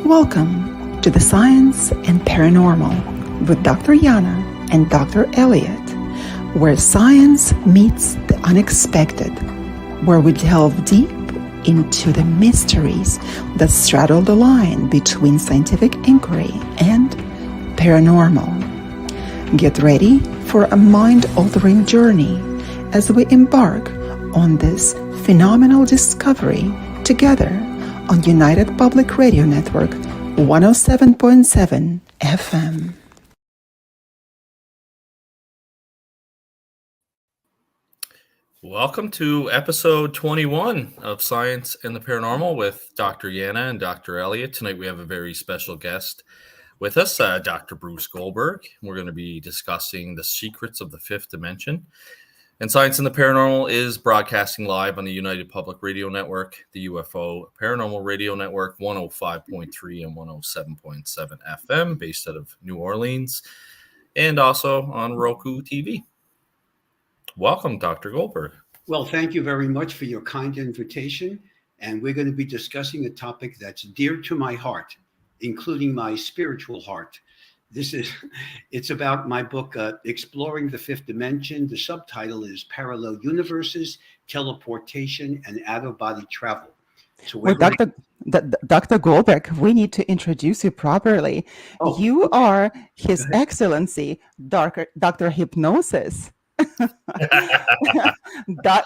Welcome to the Science and Paranormal with Dr. Yana and Dr. Elliott, where science meets the unexpected, where we delve deep into the mysteries that straddle the line between scientific inquiry and paranormal. Get ready for a mind-altering journey as we embark on this phenomenal discovery together on United Public Radio Network 107.7 FM. Welcome to episode 21 of Science and the Paranormal with Dr. Yana and Dr. Elliott. Tonight we have a very special guest with us, Dr. Bruce Goldberg. We're going to be discussing the secrets of the fifth dimension. And Science and the Paranormal is broadcasting live on the United Public Radio Network, the UFO Paranormal Radio Network, 105.3 and 107.7 FM, based out of New Orleans, and also on Roku TV. Welcome, Dr. Goldberg. Well, thank you very much for your kind invitation. And we're going to be discussing a topic that's dear to my heart, including my spiritual heart. It's about my book, Exploring the Fifth Dimension. The subtitle is Parallel Universes, Teleportation, and Out-of-Body Travel. So Dr. Goldberg, we need to introduce you properly. Oh. You are His Excellency, Dr. Hypnosis.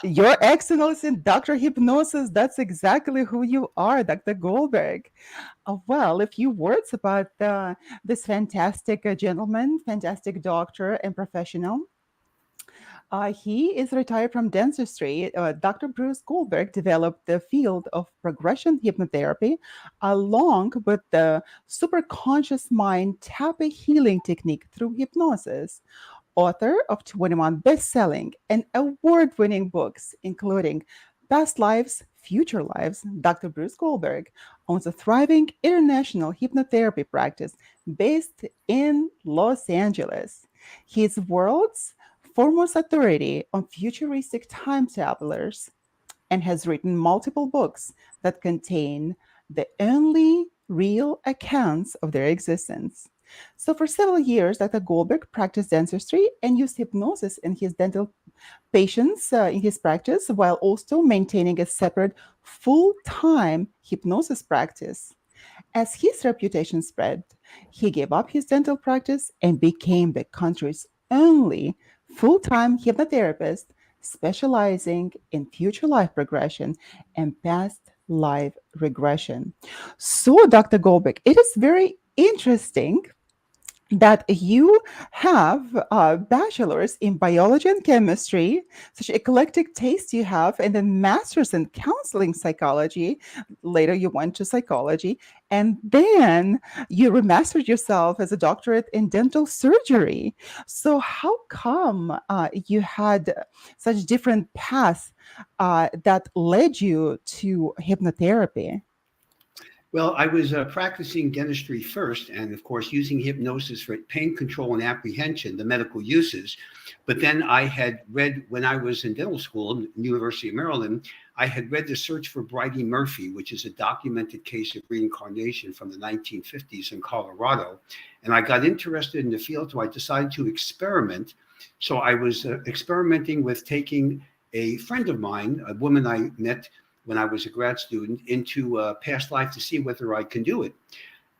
Your Excellency, Dr. Hypnosis, that's exactly who you are, Dr. Goldberg. Well, a few words about this fantastic gentleman, fantastic doctor and professional. He is retired from dentistry. Dr. Bruce Goldberg developed the field of regression hypnotherapy along with the superconscious mind tap healing technique through hypnosis. Author of 21 best-selling and award-winning books, including Past Lives, Future Lives, Dr. Bruce Goldberg owns a thriving international hypnotherapy practice based in Los Angeles. He is world's foremost authority on futuristic time travelers and has written multiple books that contain the only real accounts of their existence. So for several years, Dr. Goldberg practiced dentistry and used hypnosis in his dental patients in his practice, while also maintaining a separate full-time hypnosis practice. As his reputation spread, he gave up his dental practice and became the country's only full-time hypnotherapist specializing in future life regression and past life regression. So, Dr. Goldberg, it is very interesting that you have a bachelor's in biology and chemistry, such eclectic taste you have, and then master's in counseling psychology. Later, you went to psychology, and then you remastered yourself as a doctorate in dental surgery. So how come you had such different paths that led you to hypnotherapy? Well, I was practicing dentistry first, and of course, using hypnosis for pain control and apprehension, the medical uses. But then I had read, when I was in dental school, University of Maryland, I had read The Search for Bridie Murphy, which is a documented case of reincarnation from the 1950s in Colorado. And I got interested in the field, so I decided to experiment. So I was experimenting with taking a friend of mine, a woman I met when I was a grad student, into past life to see whether I can do it.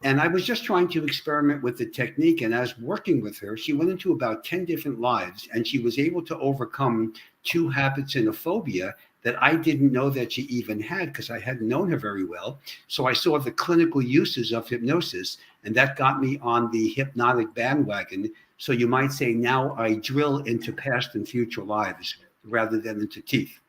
And I was just trying to experiment with the technique. And as working with her, she went into about 10 different lives, and she was able to overcome 2 habits and a phobia that I didn't know that she even had because I hadn't known her very well. So I saw the clinical uses of hypnosis, and that got me on the hypnotic bandwagon. So you might say now I drill into past and future lives rather than into teeth.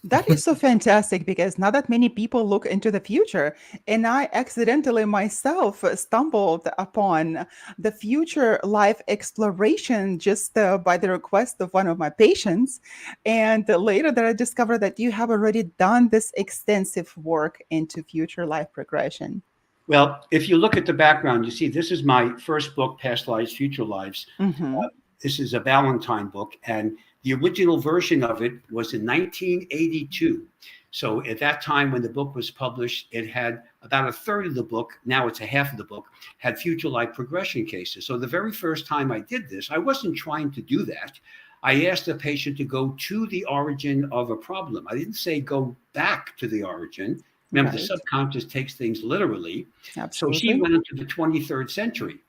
That is so fantastic, because not that many people look into the future. And I accidentally myself stumbled upon the future life exploration just by the request of one of my patients. And later that I discovered that you have already done this extensive work into future life regression. Well, if you look at the background, you see this is my first book, Past Lives, Future Lives. Mm-hmm. This is a Valentine book, and the original version of it was in 1982. So at that time, when the book was published, it had about a third of the book, now it's a half of the book, had future life progression cases. So the very first time I did this, I wasn't trying to do that. I asked the patient to go to the origin of a problem. I didn't say go back to the origin. Remember, the Right. subconscious takes things literally. So she Absolutely. went into the 23rd century,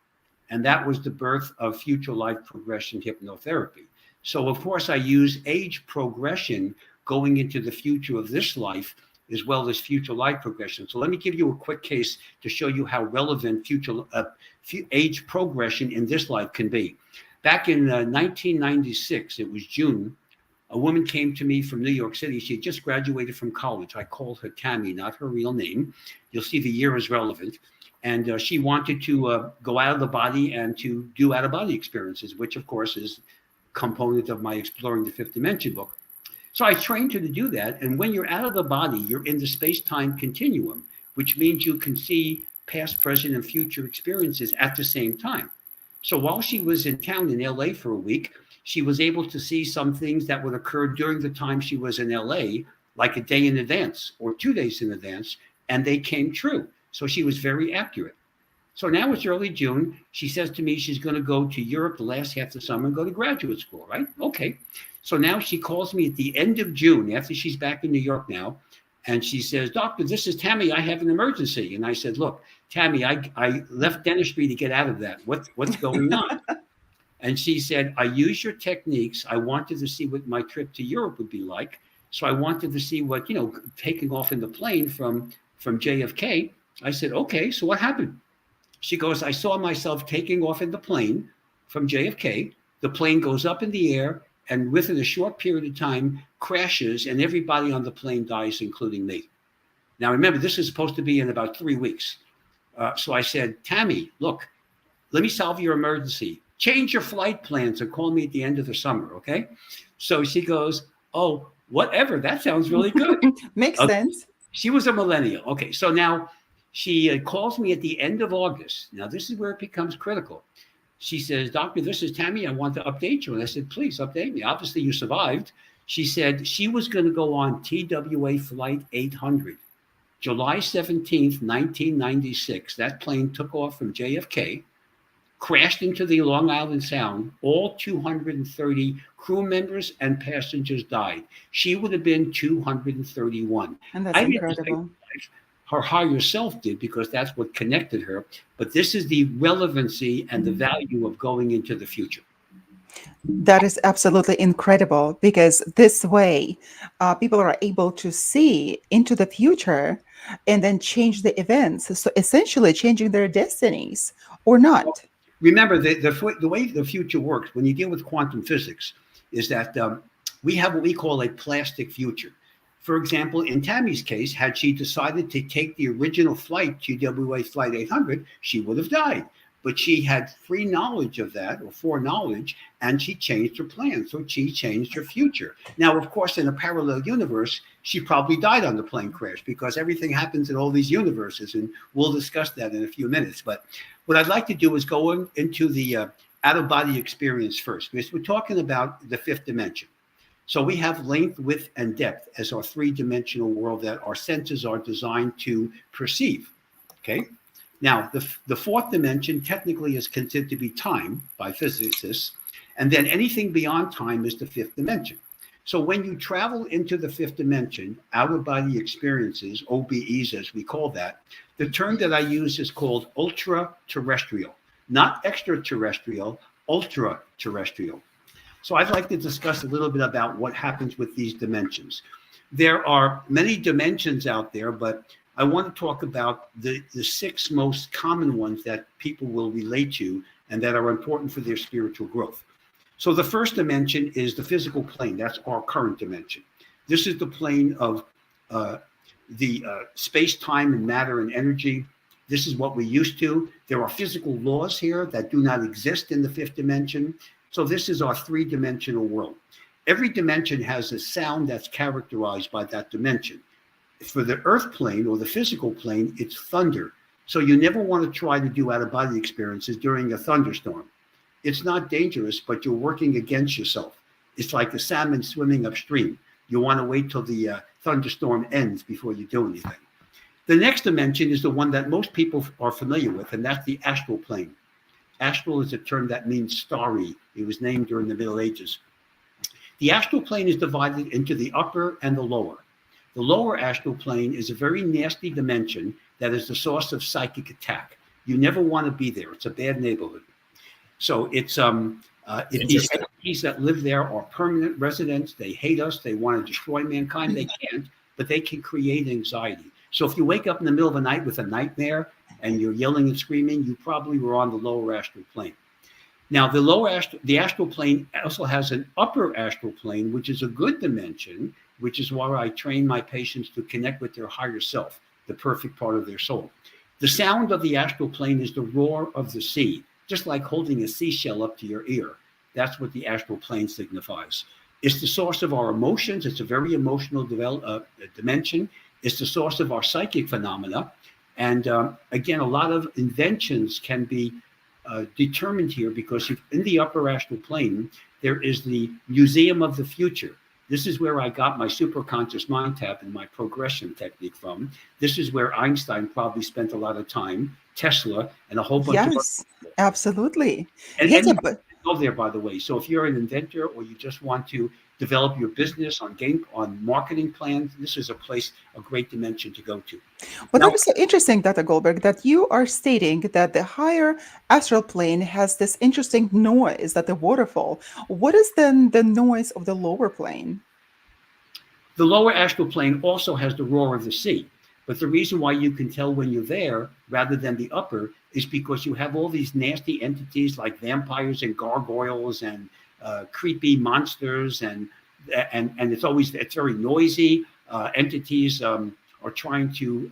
and that was the birth of future life progression hypnotherapy. So, of course, I use age progression going into the future of this life as well as future life progression. So let me give you a quick case to show you how relevant age progression in this life can be. Back in 1996, it was June, a woman came to me from New York City. She had just graduated from college. I called her Tammy, not her real name. You'll see the year is relevant. And she wanted to go out of the body and to do out-of-body experiences, which, of course, is a component of my Exploring the Fifth Dimension book. So I trained her to do that. And when you're out of the body, you're in the space-time continuum, which means you can see past, present, and future experiences at the same time. So while she was in town in LA for a week, she was able to see some things that would occur during the time she was in LA, like a day in advance or 2 days in advance, and they came true. So she was very accurate. So now it's early June. She says to me she's going to go to Europe the last half of the summer and go to graduate school, right? Okay. So now she calls me at the end of June, after she's back in New York now, and she says, "Doctor, this is Tammy. I have an emergency." And I said, "Look, Tammy, I left dentistry to get out of that. What's going on?" And she said, "I use your techniques. I wanted to see what my trip to Europe would be like. So I wanted to see what, taking off in the plane from JFK." I said, "Okay, so what happened?" She goes, "I saw myself taking off in the plane from JFK. The plane goes up in the air and within a short period of time crashes and everybody on the plane dies, including me." Now, remember, this is supposed to be in about 3 weeks. So I said, "Tammy, look, let me solve your emergency. Change your flight plans and call me at the end of the summer, okay?" So she goes, "Oh, whatever. That sounds really good." Makes Okay. sense. She was a millennial. Okay, so now she calls me at the end of August. Now, this is where it becomes critical. She says, "Doctor, this is Tammy. I want to update you." And I said, "Please update me. Obviously, you survived." She said she was going to go on TWA Flight 800, July 17th, 1996. That plane took off from JFK, crashed into the Long Island Sound. All 230 crew members and passengers died. She would have been 231. And that's I didn't think incredible. her higher self did, because that's what connected her. But this is the relevancy and the value of going into the future. That is absolutely incredible because this way, people are able to see into the future and then change the events. So essentially, changing their destinies or not. Remember, the way the future works when you deal with quantum physics is that we have what we call a plastic future. For example, in Tammy's case, had she decided to take the original flight, TWA Flight 800, she would have died. But she had free knowledge of that, or foreknowledge, and she changed her plan. So she changed her future. Now, of course, in a parallel universe, she probably died on the plane crash, because everything happens in all these universes. And we'll discuss that in a few minutes. But what I'd like to do is go into the out-of-body experience first, because we're talking about the fifth dimension. So we have length, width, and depth as our three-dimensional world that our senses are designed to perceive. Okay. Now, the fourth dimension technically is considered to be time by physicists, and then anything beyond time is the fifth dimension. So when you travel into the fifth dimension, out-of-body experiences, OBEs as we call that, the term that I use is called ultra-terrestrial, not extraterrestrial, ultra-terrestrial. So I'd like to discuss a little bit about what happens with these dimensions. There are many dimensions out there, but I want to talk about the 6 most common ones that people will relate to and that are important for their spiritual growth. So the first dimension is the physical plane. That's our current dimension. This is the plane of the space-time and matter and energy. This is what we're used to. There are physical laws here that do not exist in the fifth dimension. So this is our three-dimensional world. Every dimension has a sound that's characterized by that dimension. For the earth plane or the physical plane, it's thunder. So you never want to try to do out-of-body experiences during a thunderstorm. It's not dangerous, but you're working against yourself. It's like the salmon swimming upstream. You want to wait till the thunderstorm ends before you do anything. The next dimension is the one that most people are familiar with, and that's the astral plane. Astral is a term that means starry. It was named during the Middle Ages. The astral plane is divided into the upper and the lower. The lower astral plane is a very nasty dimension that is the source of psychic attack. You never want to be there. It's a bad neighborhood. So it's if these entities that live there are permanent residents, they hate us, they want to destroy mankind, they can't, but they can create anxiety. So if you wake up in the middle of the night with a nightmare and you're yelling and screaming, you probably were on the lower astral plane. Now, the astral plane also has an upper astral plane, which is a good dimension, which is why I train my patients to connect with their higher self, the perfect part of their soul. The sound of the astral plane is the roar of the sea, just like holding a seashell up to your ear. That's what the astral plane signifies. It's the source of our emotions. It's a very emotional dimension. It's the source of our psychic phenomena. And again, a lot of inventions can be determined here because in the upper astral plane, there is the Museum of the Future. This is where I got my superconscious mind tap and my progression technique from. This is where Einstein probably spent a lot of time, Tesla, and a whole bunch of Yes, absolutely. And Yes, you can go there, by the way. So if you're an inventor or you just want to develop your business on marketing plans, this is a great dimension to go to. well, that is so interesting, Dr. Goldberg, that you are stating that the higher astral plane has this interesting noise, that the waterfall. What is then the noise of the lower plane? The lower astral plane also has the roar of the sea. But the reason why you can tell when you're there rather than the upper is because you have all these nasty entities like vampires and gargoyles and creepy monsters, and it's very noisy. Entities are trying to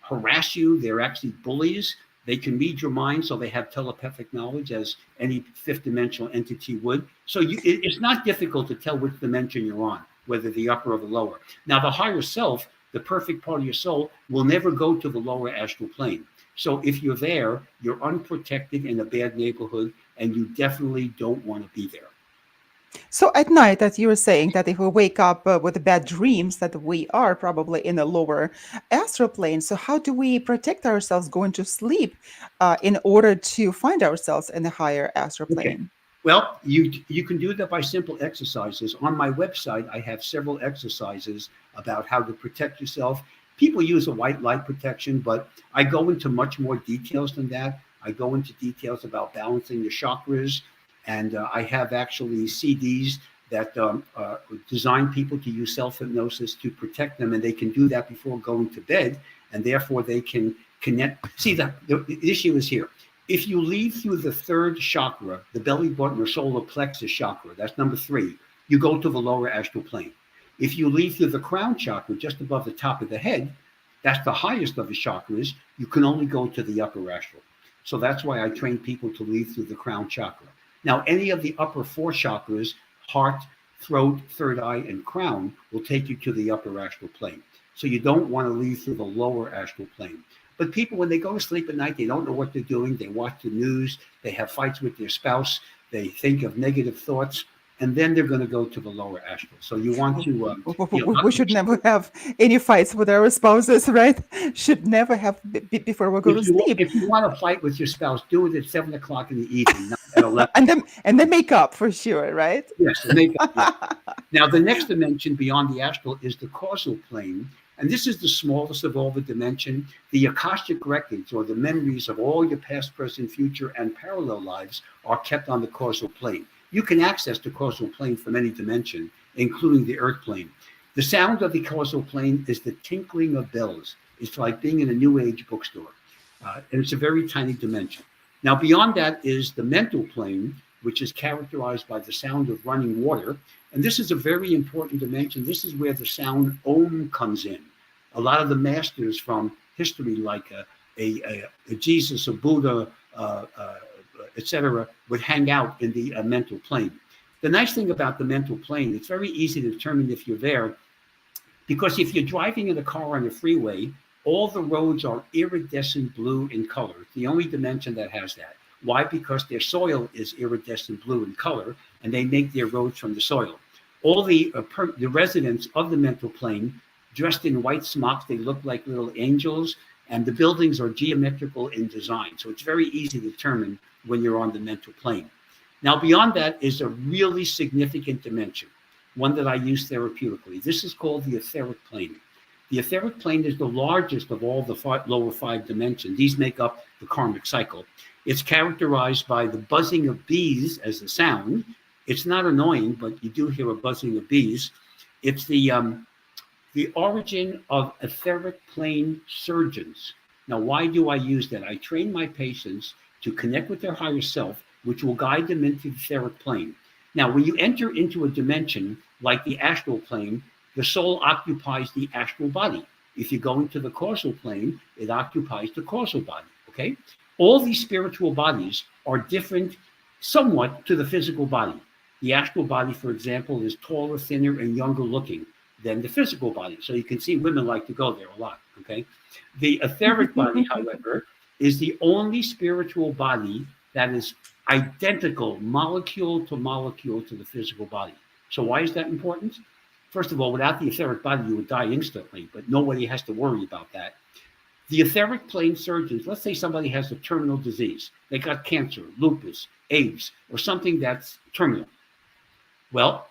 harass you. They're actually bullies. They can read your mind, so they have telepathic knowledge, as any fifth dimensional entity would. So it's not difficult to tell which dimension you're on, whether the upper or the lower. Now, the higher self, the perfect part of your soul, will never go to the lower astral plane. So if you're there, you're unprotected in a bad neighborhood, and you definitely don't want to be there. So at night, that you were saying that if we wake up with bad dreams, that we are probably in a lower astral plane. So how do we protect ourselves going to sleep in order to find ourselves in the higher astral plane? Okay. Well, you can do that by simple exercises. On my website, I have several exercises about how to protect yourself. People use a white light protection, but I go into much more details than that. I go into details about balancing the chakras, and I have actually CDs that design people to use self-hypnosis to protect them, and they can do that before going to bed, and therefore they can connect. See, the issue is here. If you leave through the third chakra, the belly button or solar plexus chakra, that's number 3, you go to the lower astral plane. If you leave through the crown chakra, just above the top of the head, that's the highest of the chakras, you can only go to the upper astral. So that's why I train people to leave through the crown chakra. Now, any of the upper 4 chakras, heart, throat, third eye, and crown, will take you to the upper astral plane. So you don't want to leave through the lower astral plane. But people, when they go to sleep at night, they don't know what they're doing. They watch the news. They have fights with their spouse. They think of negative thoughts. And then they're going to go to the lower astral. So you want to... we should never have any fights with our spouses, right? Should never have before we go to sleep. If you want to fight with your spouse, do it at 7 o'clock in the evening, not at 11. and then make up for sure, right? Yes, make up. Yeah. Now, the next dimension beyond the astral is the causal plane. And this is the smallest of all the dimension. The Akashic records, or the memories of all your past, present, future, and parallel lives, are kept on the causal plane. You can access the causal plane from any dimension, including the earth plane. The sound of the causal plane is the tinkling of bells. It's like being in a New Age bookstore. And it's a very tiny dimension. Now, beyond that is the mental plane, which is characterized by the sound of running water. And this is a very important dimension. This is where the sound Om comes in. A lot of the masters from history, like a Jesus, a Buddha, etc., would hang out in the mental plane. The nice thing about the mental plane, it's very easy to determine if you're there, because if you're driving in a car on the freeway, all the roads are iridescent blue in color. It's the only dimension that has that. Why? Because their soil is iridescent blue in color, and they make their roads from the soil. all the residents of the mental plane dressed in white smocks. They look like little angels, and the buildings are geometrical in design. So it's very easy to determine when you're on the mental plane. Now, beyond that is a really significant dimension, one that I use therapeutically. This is called the etheric plane. The etheric plane is the largest of all the lower 5 dimensions. These make up the karmic cycle. It's characterized by the buzzing of bees as the sound. It's not annoying, but you do hear a buzzing of bees. It's the origin of etheric plane surgeons. Now, why do I use that? I train my patients to connect with their higher self, which will guide them into the etheric plane. Now, when you enter into a dimension like the astral plane, the soul occupies the astral body. If you go into the causal plane, it occupies the causal body, okay? All these spiritual bodies are different somewhat to the physical body. The astral body, for example, is taller, thinner, and younger looking than the physical body. So you can see women like to go there a lot, okay? The etheric body, however, is the only spiritual body that is identical molecule to molecule to the physical body. So why is that important? First of all, without the etheric body, you would die instantly, but nobody has to worry about that. The etheric plane surgeons, let's say somebody has a terminal disease. They got cancer, lupus, AIDS, or something that's terminal. Well,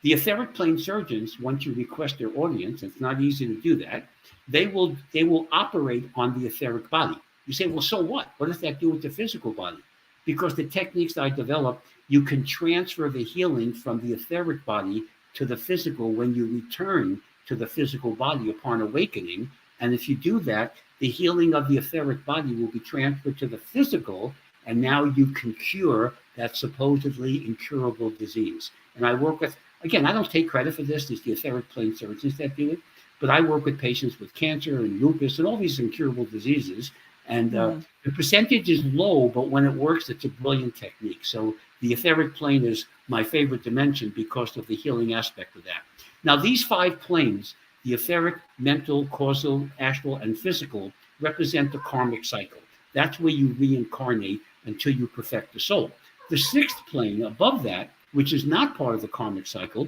the etheric plane surgeons, once you request their audience, it's not easy to do that, they will operate on the etheric body. You say, well, so what? What does that do with the physical body? Because the techniques I develop, you can transfer the healing from the etheric body to the physical when you return to the physical body upon awakening. And if you do that, the healing of the etheric body will be transferred to the physical, and now you can cure that supposedly incurable disease. And I work with, again, I don't take credit for this. It's the etheric plane surgeons that do it. But I work with patients with cancer and lupus and all these incurable diseases. And the percentage is low, but when it works, it's a brilliant technique. So the etheric plane is my favorite dimension because of the healing aspect of that. Now, these 5 planes, the etheric, mental, causal, astral, and physical, represent the karmic cycle. That's where you reincarnate until you perfect the soul. The 6th plane above that, which is not part of the karmic cycle,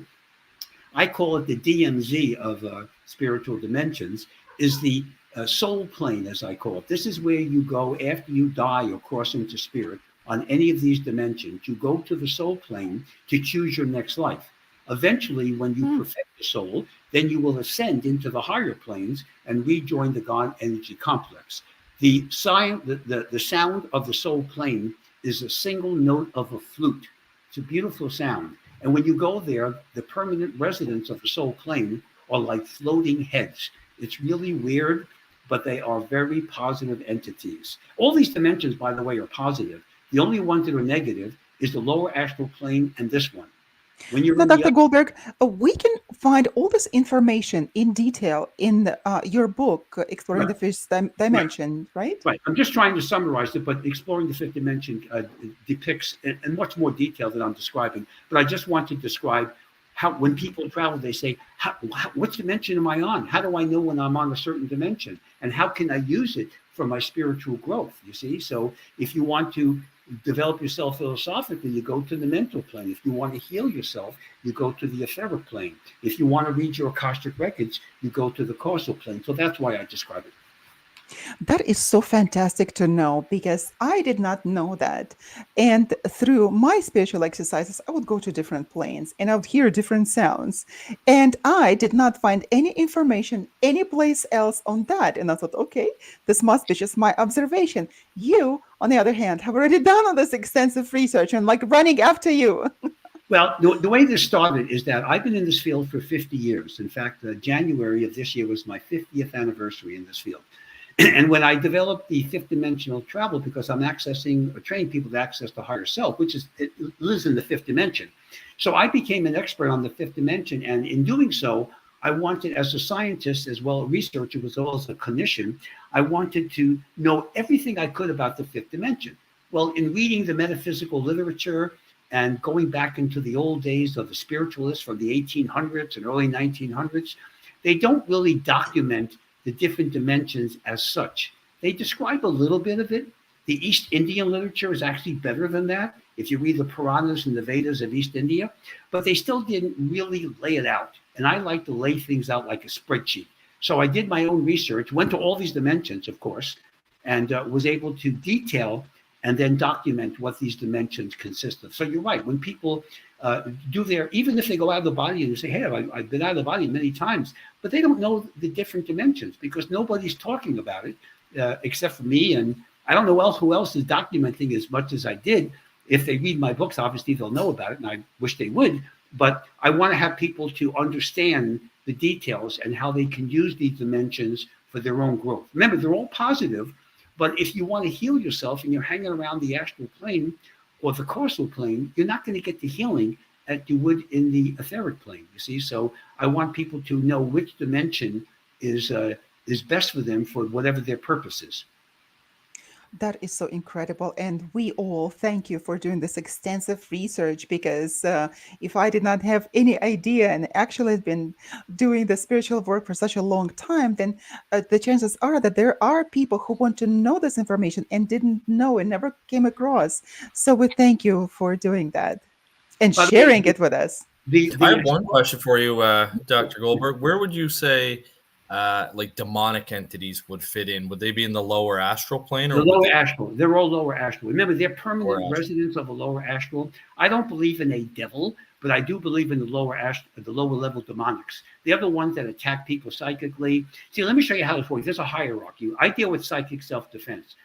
I call it the DMZ of spiritual dimensions, is the soul plane, as I call it. This is where you go after you die or cross into spirit on any of these dimensions. You go to the soul plane to choose your next life. Eventually, when you perfect the soul, then you will ascend into the higher planes and rejoin the God energy complex. The sound of the soul plane is a single note of a flute. It's a beautiful sound. And when you go there, the permanent residents of the soul plane are like floating heads. It's really weird, but they are very positive entities. All these dimensions, by the way, are positive. The only ones that are negative is the lower astral plane and this one. When you're Now, in Dr. Goldberg, we can find all this information in detail in your book, Exploring the Fifth Dimension, right? Right. I'm just trying to summarize it, but Exploring the Fifth Dimension depicts in much more detail than I'm describing. But I just want to describe how, when people travel, they say, what dimension am I on? How do I know when I'm on a certain dimension? And how can I use it for my spiritual growth? You see? So if you want to develop yourself philosophically, you go to the mental plane. If you want to heal yourself, you go to the etheric plane. If you want to read your Akashic records, you go to the causal plane. So that's why I describe it. That is so fantastic to know, because I did not know that. And through my spiritual exercises, I would go to different planes and I would hear different sounds. And I did not find any information anyplace else on that. And I thought, okay, this must be just my observation. You, on the other hand, have already done all this extensive research and like running after you. Well, the way this started is that I've been in this field for 50 years. In fact, January of this year was my 50th anniversary in this field. And when I developed the fifth dimensional travel, because I'm accessing or training people to access the higher self, which is, it lives in the fifth dimension. So I became an expert on the fifth dimension. And in doing so, I wanted, as a scientist, as well a researcher, as well as a clinician, I wanted to know everything I could about the fifth dimension. Well, in reading the metaphysical literature and going back into the old days of the spiritualists from the 1800s and early 1900s, they don't really document the different dimensions as such. They describe a little bit of it. The East Indian literature is actually better than that, if you read the Puranas and the Vedas of East India, but they still didn't really lay it out. And I like to lay things out like a spreadsheet. So I did my own research, went to all these dimensions, of course, and was able to detail and then document what these dimensions consist of. So you're right. When people do even if they go out of the body and say, hey, I've been out of the body many times, but they don't know the different dimensions because nobody's talking about it except for me. And I don't know who else is documenting as much as I did. If they read my books, obviously they'll know about it, and I wish they would. But I want to have people to understand the details and how they can use these dimensions for their own growth. Remember, they're all positive, but if you want to heal yourself and you're hanging around the astral plane or the causal plane, you're not going to get the healing that you would in the etheric plane, you see? So I want people to know which dimension is best for them for whatever their purpose is. That is so incredible. And we all thank you for doing this extensive research because if I did not have any idea and actually have been doing the spiritual work for such a long time, then the chances are that there are people who want to know this information and didn't know and never came across. So we thank you for doing that and sharing it with us. I have one question for you, Dr. Goldberg. Where would you say like demonic entities would fit in? Would they be in the lower astral plane? Or the lower astral. They're all lower astral. Remember, they're permanent residents of a lower astral. I don't believe in a devil, but I do believe in the lower level demonics. They're the ones that attack people psychically. See, let me show you how this works. There's a hierarchy. I deal with psychic self-defense.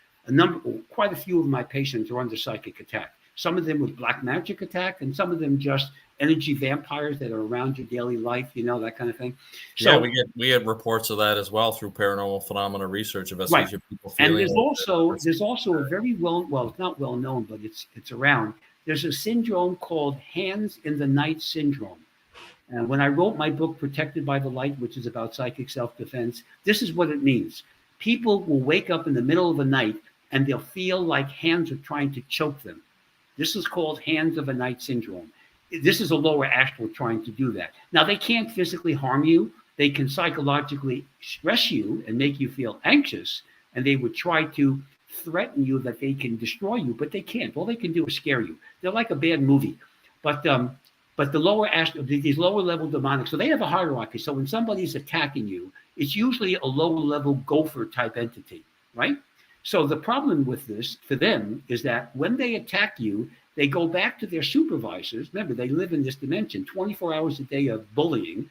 Quite a few of my patients are under psychic attack. Some of them with black magic attack, and some of them just energy vampires that are around your daily life, that kind of thing. So yeah, we get reports of that as well through paranormal phenomena research of right. people feeling. And there's also a very it's not well known, but it's around. There's a syndrome called hands in the night syndrome. And when I wrote my book, Protected by the Light, which is about psychic self-defense, this is what it means. People will wake up in the middle of the night and they'll feel like hands are trying to choke them. This is called hands of a night syndrome. This is a lower astral trying to do that. Now, they can't physically harm you. They can psychologically stress you and make you feel anxious, and they would try to threaten you that they can destroy you, but they can't. All they can do is scare you. They're like a bad movie. But the lower astral, these lower level demonic, so they have a hierarchy. So when somebody's attacking you, it's usually a lower level gopher type entity, right? So the problem with this for them is that when they attack you, they go back to their supervisors. Remember, they live in this dimension, 24 hours a day of bullying.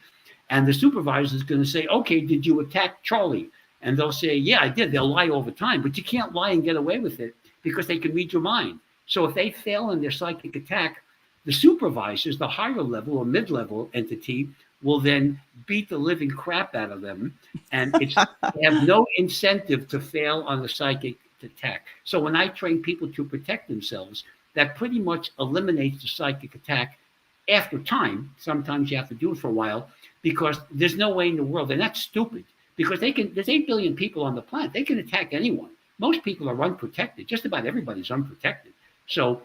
And the supervisor is going to say, okay, did you attack Charlie? And they'll say, yeah, I did. They'll lie all the time. But you can't lie and get away with it because they can read your mind. So if they fail in their psychic attack, the supervisors, the higher level or mid-level entity, will then beat the living crap out of them. And they have no incentive to fail on the psychic attack. So when I train people to protect themselves, that pretty much eliminates the psychic attack after time. Sometimes you have to do it for a while because there's no way in the world, and that's stupid, because there's 8 billion people on the planet. They can attack anyone. Most people are unprotected. Just about everybody's unprotected. So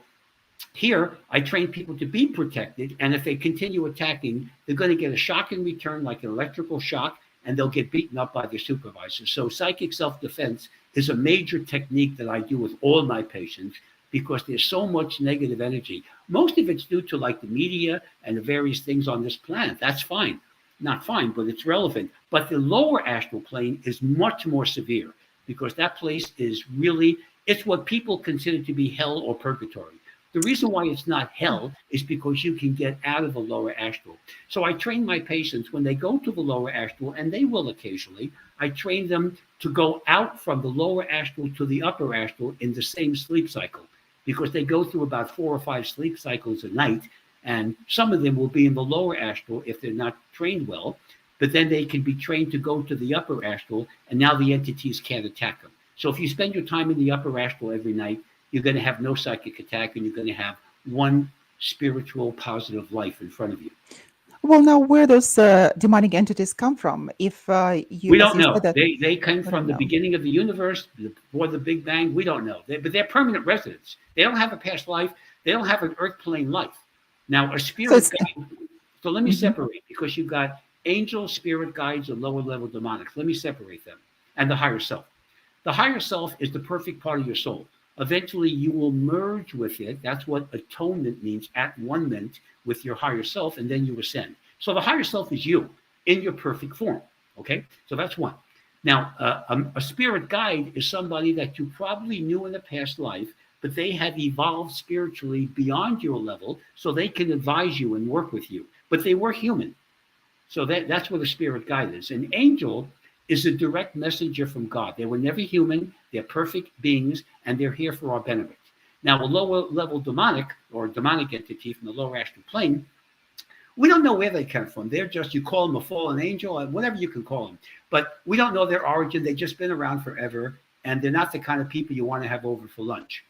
here, I train people to be protected, and if they continue attacking, they're going to get a shock in return, like an electrical shock, and they'll get beaten up by their supervisors. So psychic self-defense is a major technique that I do with all my patients, because there's so much negative energy. Most of it's due to like the media and the various things on this planet. That's fine. Not fine, but it's relevant. But the lower astral plane is much more severe because that place is really, it's what people consider to be hell or purgatory. The reason why it's not hell is because you can get out of the lower astral. So I train my patients when they go to the lower astral, and they will occasionally, I train them to go out from the lower astral to the upper astral in the same sleep cycle, because they go through about 4 or 5 sleep cycles a night, and some of them will be in the lower astral if they're not trained well, but then they can be trained to go to the upper astral, and now the entities can't attack them. So if you spend your time in the upper astral every night, you're going to have no psychic attack, and you're going to have one spiritual positive life in front of you. Well, now where those demonic entities come from? If we don't know, they come from the beginning of the universe, before the Big Bang. We don't know, but they're permanent residents. They don't have a past life. They don't have an earth plane life. Now, a spirit guide. So let me separate, because you've got angels, spirit guides, and lower level demonics. Let me separate them, and the higher self. The higher self is the perfect part of your soul. Eventually, you will merge with it. That's what atonement means, at one-ment with your higher self, and then you ascend. So the higher self is you in your perfect form. Okay, so that's one. Now, a spirit guide is somebody that you probably knew in a past life, but they have evolved spiritually beyond your level, so they can advise you and work with you. But they were human. So that's what a spirit guide is. An angel is a direct messenger from God. They were never human, they're perfect beings, and they're here for our benefit. Now, a lower level demonic or demonic entity from the lower astral plane, we don't know where they come from. They're just, you call them a fallen angel, whatever you can call them. But we don't know their origin. They've just been around forever, and they're not the kind of people you want to have over for lunch,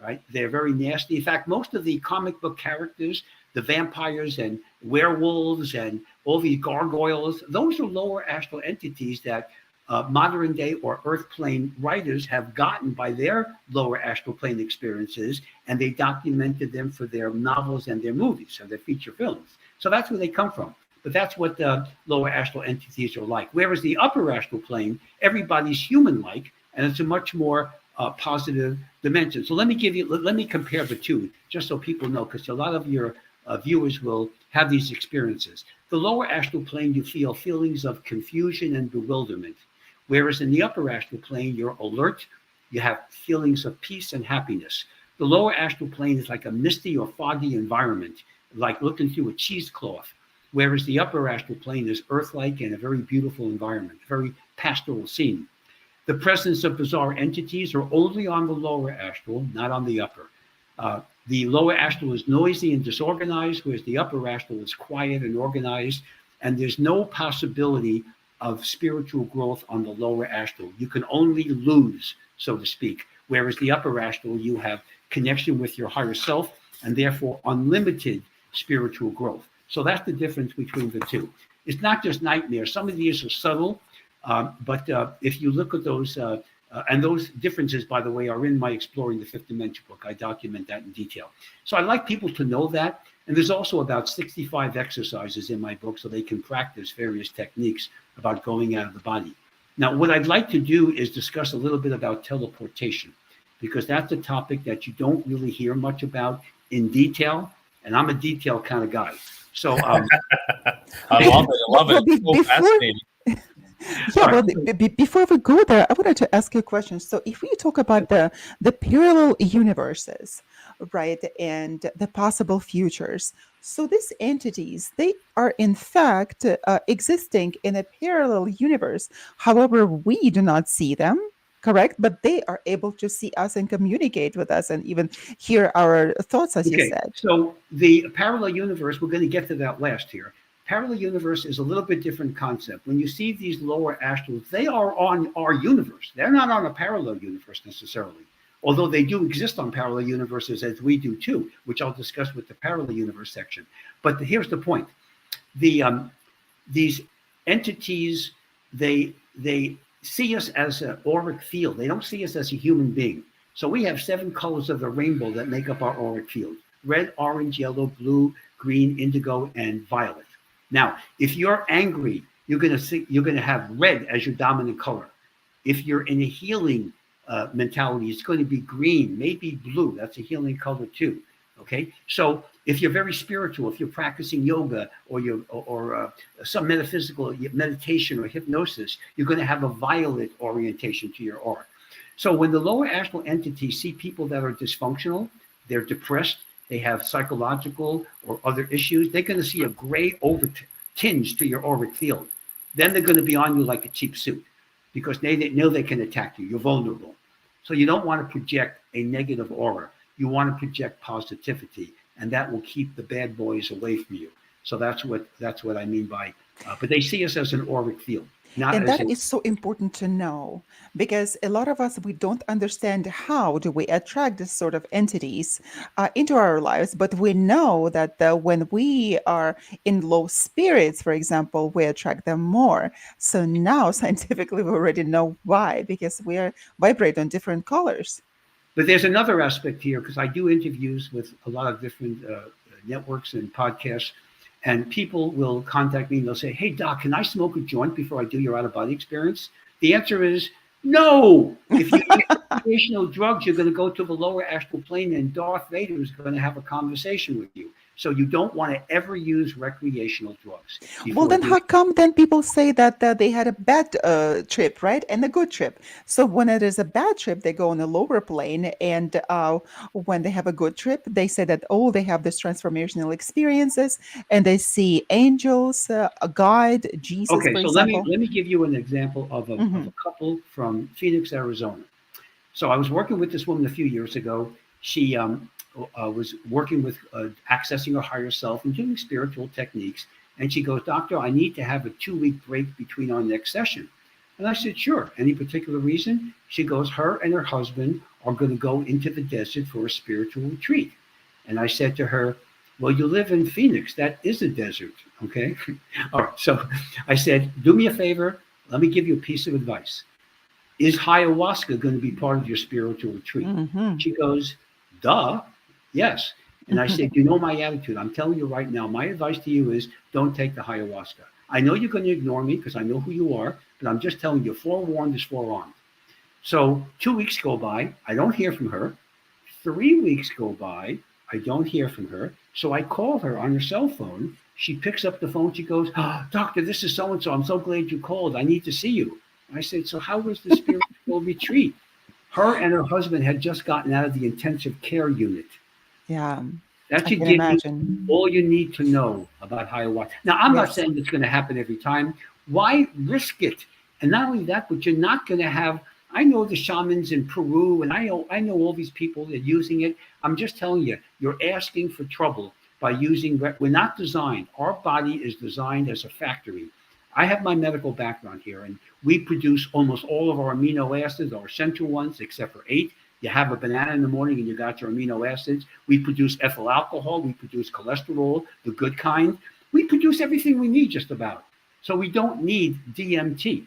right? They're very nasty. In fact, most of the comic book characters, the vampires and werewolves and all these gargoyles, those are lower astral entities that modern day or earth plane writers have gotten by their lower astral plane experiences, and they documented them for their novels and their movies or their feature films. So that's where they come from. But that's what the lower astral entities are like. Whereas the upper astral plane, everybody's human-like, and it's a much more positive dimension. So let me compare the two, just so people know, because a lot of your viewers will have these experiences. The lower astral plane, you feel feelings of confusion and bewilderment. Whereas in the upper astral plane, you're alert, you have feelings of peace and happiness. The lower astral plane is like a misty or foggy environment, like looking through a cheesecloth. Whereas the upper astral plane is earth-like and a very beautiful environment, a very pastoral scene. The presence of bizarre entities are only on the lower astral, not on the upper. The lower astral is noisy and disorganized, whereas the upper astral is quiet and organized, and there's no possibility of spiritual growth on the lower astral. You can only lose, so to speak, whereas the upper astral, you have connection with your higher self, and therefore unlimited spiritual growth. So that's the difference between the two. It's not just nightmares. Some of these are subtle, but if you look at those, and those differences, by the way, are in my Exploring the Fifth Dimension book. I document that in detail. So I'd like people to know that. And there's also about 65 exercises in my book so they can practice various techniques about going out of the body. Now, what I'd like to do is discuss a little bit about teleportation, because that's a topic that you don't really hear much about in detail. And I'm a detail kind of guy. So I love it. It's so fascinating. Yeah, well, before we go there, I wanted to ask you a question. So if we talk about the parallel universes, right, and the possible futures, so these entities, they are in fact existing in a parallel universe. However, we do not see them, correct? But they are able to see us and communicate with us and even hear our thoughts, as you said. So the parallel universe, we're going to get to that last here. Parallel universe is a little bit different concept. When you see these lower astrals, they are on our universe. They're not on a parallel universe necessarily, although they do exist on parallel universes as we do too, which I'll discuss with the parallel universe section. But here's the point. These entities, they see us as an auric field. They don't see us as a human being. So we have 7 colors of the rainbow that make up our auric field: red, orange, yellow, blue, green, indigo, and violet. Now, if you're angry, you're going to have red as your dominant color. If you're in a healing mentality, it's going to be green, maybe blue. That's a healing color too. Okay, so if you're very spiritual, if you're practicing yoga or some metaphysical meditation or hypnosis, you're going to have a violet orientation to your aura. So when the lower astral entities see people that are dysfunctional, they're depressed, they have psychological or other issues, they're going to see a gray over tinge to your auric field. Then they're going to be on you like a cheap suit because they know they can attack you. You're vulnerable. So you don't want to project a negative aura. You want to project positivity, and that will keep the bad boys away from you. So that's what I mean by, but they see us as an auric field. And that is so important to know, because a lot of us, we don't understand how do we attract this sort of entities into our lives. But we know that when we are in low spirits, for example, we attract them more. So now scientifically, we already know why, because we are vibrate on different colors. But there's another aspect here, because I do interviews with a lot of different networks and podcasts. And people will contact me and they'll say, "Hey, Doc, can I smoke a joint before I do your out-of-body experience?" The answer is no. If you recreational drugs, you're going to go to the lower astral plane, and Darth Vader is going to have a conversation with you. So you don't want to ever use recreational drugs Well, before then doing. how come then people say that they had a bad trip, right? And a good trip. So when it is a bad trip, they go on a lower plane. And when they have a good trip, they say that, oh, they have this transformational experiences and they see angels, a guide, Jesus, Okay, for so let me example. let me give you an example of a Hmm. couple from Phoenix, Arizona. So I was working with this woman a few years ago. She was working with accessing her higher self and doing spiritual techniques. And she goes, Doctor, I need to have a 2 week break between our next session. And I said, sure. Any particular reason? She goes, her and her husband are going to go into the desert for a spiritual retreat. And I said to her, well, you live in Phoenix. That is a desert. Okay. All right. So I said, do me a favor. Let me give you a piece of advice. Is ayahuasca going to be part of your spiritual retreat? Hmm. She goes, duh, yes. And I said, you know my attitude. I'm telling you right now, my advice to you is don't take the ayahuasca. I know you're going to ignore me because I know who you are, but I'm just telling you, forewarned is forearmed. So 2 weeks go by. I don't hear from her. 3 weeks go by. I don't hear from her. So I call her on her cell phone. She picks up the phone. She goes, oh, Doctor, this is so and so. I'm so glad you called. I need to see you. I said, so how was the spiritual retreat? Her and her husband had just gotten out of the intensive care unit. Yeah, That I should can give you imagine. all you need to know about ayahuasca. Now, I'm not Yes. saying it's going to happen every time. Why risk it? And not only that, but you're not going to have. I know the shamans in Peru, and I know all these people that are using it. I'm just telling you, you're asking for trouble by using. We're not designed. Our body is designed as a factory. I have my medical background here, and we produce almost all of our amino acids, our essential ones, except for 8. You have a banana in the morning and you got your amino acids. We produce ethyl alcohol. We produce cholesterol, the good kind. We produce everything we need just about. So we don't need DMT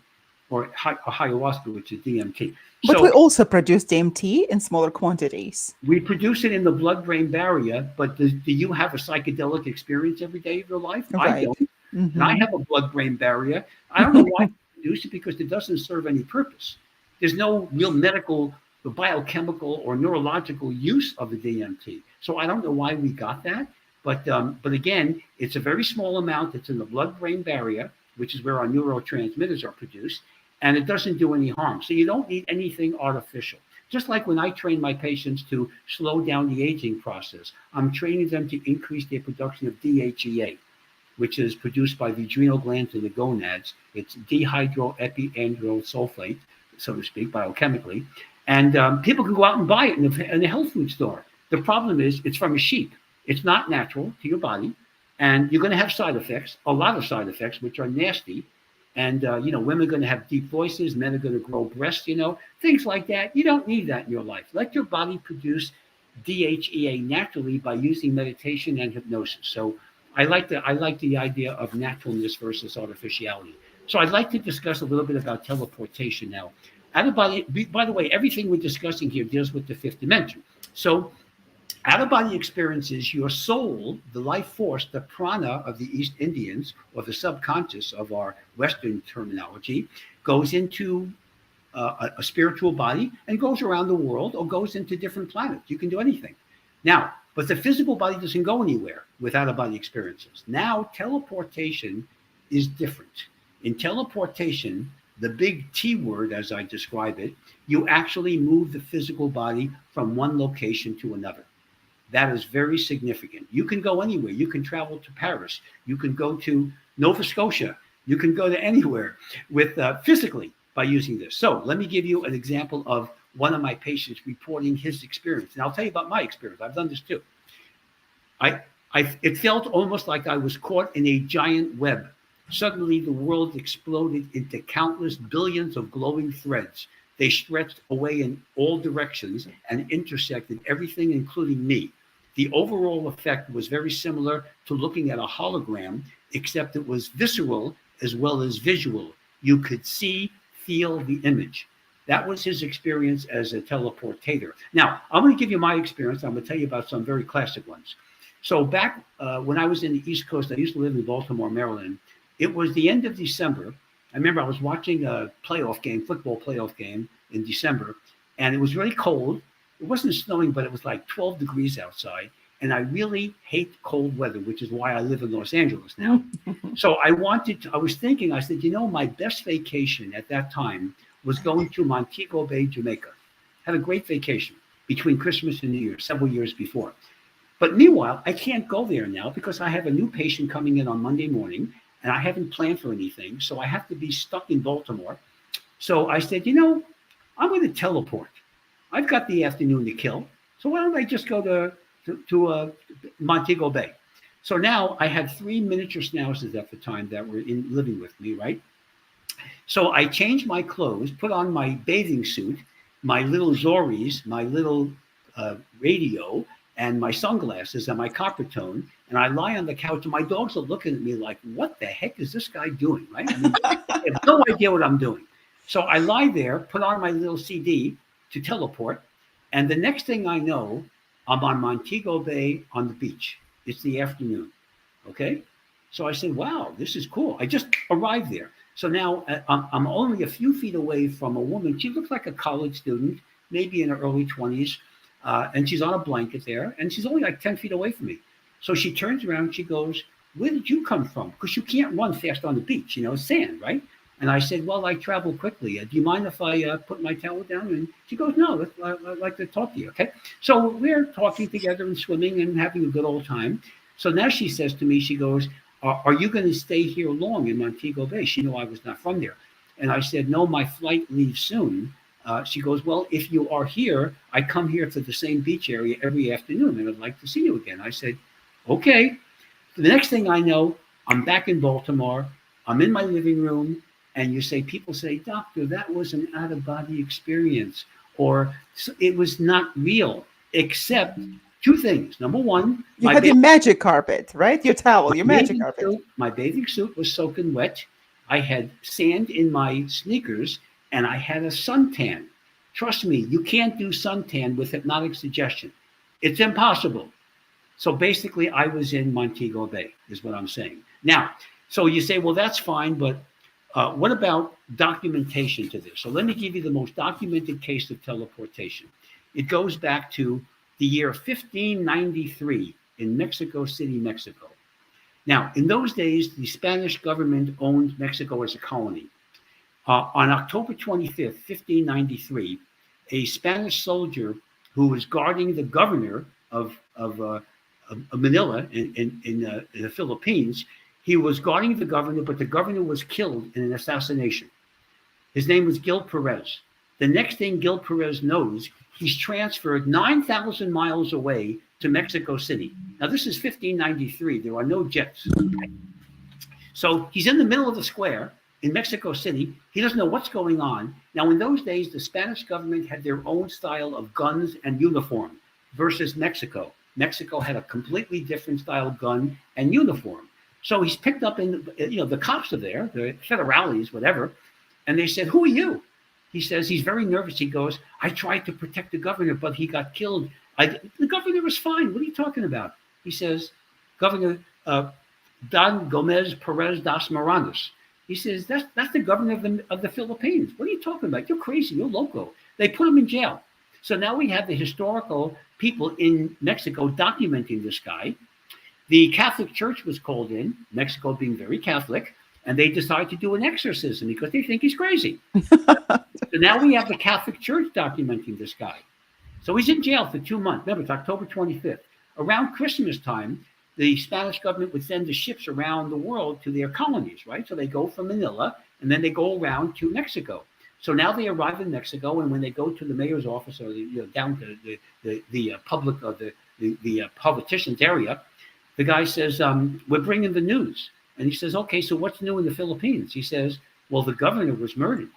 or ayahuasca, which is DMT. But we So also produce DMT in smaller quantities. we produce it in the blood-brain barrier, but do you have a psychedelic experience every day of your life? I Right. don't. And I Hmm. have a blood-brain barrier. I don't know why we produce it because it doesn't serve any purpose. There's no real medical, biochemical, or neurological use of the DMT. So I don't know why we got that. But again, it's a very small amount. It's in the blood-brain barrier, which is where our neurotransmitters are produced, and it doesn't do any harm. So you don't need anything artificial. Just like when I train my patients to slow down the aging process, I'm training them to increase their production of DHEA, which is produced by the adrenal glands and the gonads. It's dehydroepiandrosyl sulfate, so to speak, biochemically. And people can go out and buy it in the health food store. The problem is it's from a sheep. It's not natural to your body. And you're going to have side effects, a lot of side effects, which are nasty. And, women are going to have deep voices. Men are going to grow breasts, things like that. You don't need that in your life. Let your body produce DHEA naturally by using meditation and hypnosis. So I like the idea of naturalness versus artificiality. So I'd like to discuss a little bit about teleportation now. Out of body, by the way, everything we're discussing here deals with the fifth dimension. So out of body experiences, your soul, the life force, the prana of the East Indians, or the subconscious of our Western terminology, goes into a spiritual body and goes around the world or goes into different planets. You can do anything. Now, but the physical body doesn't go anywhere with out of body experiences. Now, teleportation is different. In teleportation, the big T word, as I describe it, you actually move the physical body from one location to another. That is very significant. You can go anywhere. You can travel to Paris. You can go to Nova Scotia. You can go to anywhere with physically by using this. So let me give you an example of one of my patients reporting his experience. And I'll tell you about my experience. I've done this too. I, it felt almost like I was caught in a giant web. Suddenly, the world exploded into countless billions of glowing threads. They stretched away in all directions and intersected everything, including me. The overall effect was very similar to looking at a hologram, except it was visceral as well as visual. You could see, feel the image. That was his experience as a teleportator. Now, I'm going to give you my experience. I'm going to tell you about some very classic ones. So back when I was in the East Coast, I used to live in Baltimore, Maryland. It was the end of December. I remember I was watching a playoff game, football playoff game in December, and it was really cold. It wasn't snowing, but it was like 12 degrees outside. And I really hate cold weather, which is why I live in Los Angeles now. So I was thinking, I said, my best vacation at that time was going to Montego Bay, Jamaica. Had a great vacation between Christmas and New Year, several years before. But meanwhile, I can't go there now because I have a new patient coming in on Monday morning and I haven't planned for anything. So I have to be stuck in Baltimore. So I said, I'm going to teleport. I've got the afternoon to kill. So why don't I just go to Montego Bay? So now I had 3 miniature schnauzers at the time that were living with me, right? So I changed my clothes, put on my bathing suit, my little Zoris, my little radio, and my sunglasses and my copper tone, and I lie on the couch, and my dogs are looking at me like, what the heck is this guy doing, right? I mean, I have no idea what I'm doing. So I lie there, put on my little CD to teleport, and the next thing I know, I'm on Montego Bay on the beach. It's the afternoon, okay? So I said, wow, this is cool. I just arrived there. So now I'm only a few feet away from a woman. She looks like a college student, maybe in her early 20s, and she's on a blanket there, and she's only like 10 feet away from me. So she turns around and she goes, where did you come from? Because you can't run fast on the beach, it's sand, right? And I said, well, I travel quickly. Do you mind if I put my towel down? And she goes, no, I'd like to talk to you, okay? So we're talking together and swimming and having a good old time. So now she says to me, she goes, are you going to stay here long in Montego Bay? She knew I was not from there. And I said, no, my flight leaves soon. She goes, well, if you are here, I come here to the same beach area every afternoon, and I'd like to see you again. I said, okay. The next thing I know, I'm back in Baltimore. I'm in my living room. And people say, doctor, that was an out-of-body experience, or it was not real, except two things. Number one, you had your magic carpet, right? Your towel, your magic carpet. My bathing suit was soaking wet. I had sand in my sneakers, and I had a suntan. Trust me, you can't do suntan with hypnotic suggestion. It's impossible. So basically, I was in Montego Bay, is what I'm saying. Now, so you say, well, that's fine, but what about documentation to this? So let me give you the most documented case of teleportation. It goes back to the year 1593 in Mexico City, Mexico. Now, in those days, the Spanish government owned Mexico as a colony. On October 25th, 1593, a Spanish soldier who was guarding the governor of Manila in the Philippines, he was guarding the governor, but the governor was killed in an assassination. His name was Gil Perez. The next thing Gil Perez knows, he's transferred 9,000 miles away to Mexico City. Now, this is 1593. There are no jets. So he's in the middle of the square in Mexico City. He doesn't know what's going on. Now, in those days, the Spanish government had their own style of guns and uniform versus Mexico. Mexico had a completely different style of gun and uniform. So he's picked up in, the cops are there, the federales, whatever. And they said, who are you? He says, he's very nervous. He goes, I tried to protect the governor, but he got killed. The governor was fine. What are you talking about? He says, Governor Don Gomez Perez das Moranas. He says, that's the governor of the Philippines. What are you talking about? You're crazy. You're loco. They put him in jail. So now we have the historical people in Mexico documenting this guy. The Catholic Church was called in, Mexico being very Catholic, and they decide to do an exorcism because they think he's crazy. So now we have the Catholic Church documenting this guy. So he's in jail for 2 months. Remember, it's October 25th. Around Christmas time, the Spanish government would send the ships around the world to their colonies, right? So they go from Manila, and then they go around to Mexico. So now they arrive in Mexico, and when they go to the mayor's office or down to the public or the politician's area, the guy says, we're bringing the news. And he says, okay, so what's new in the Philippines? He says, well, the governor was murdered.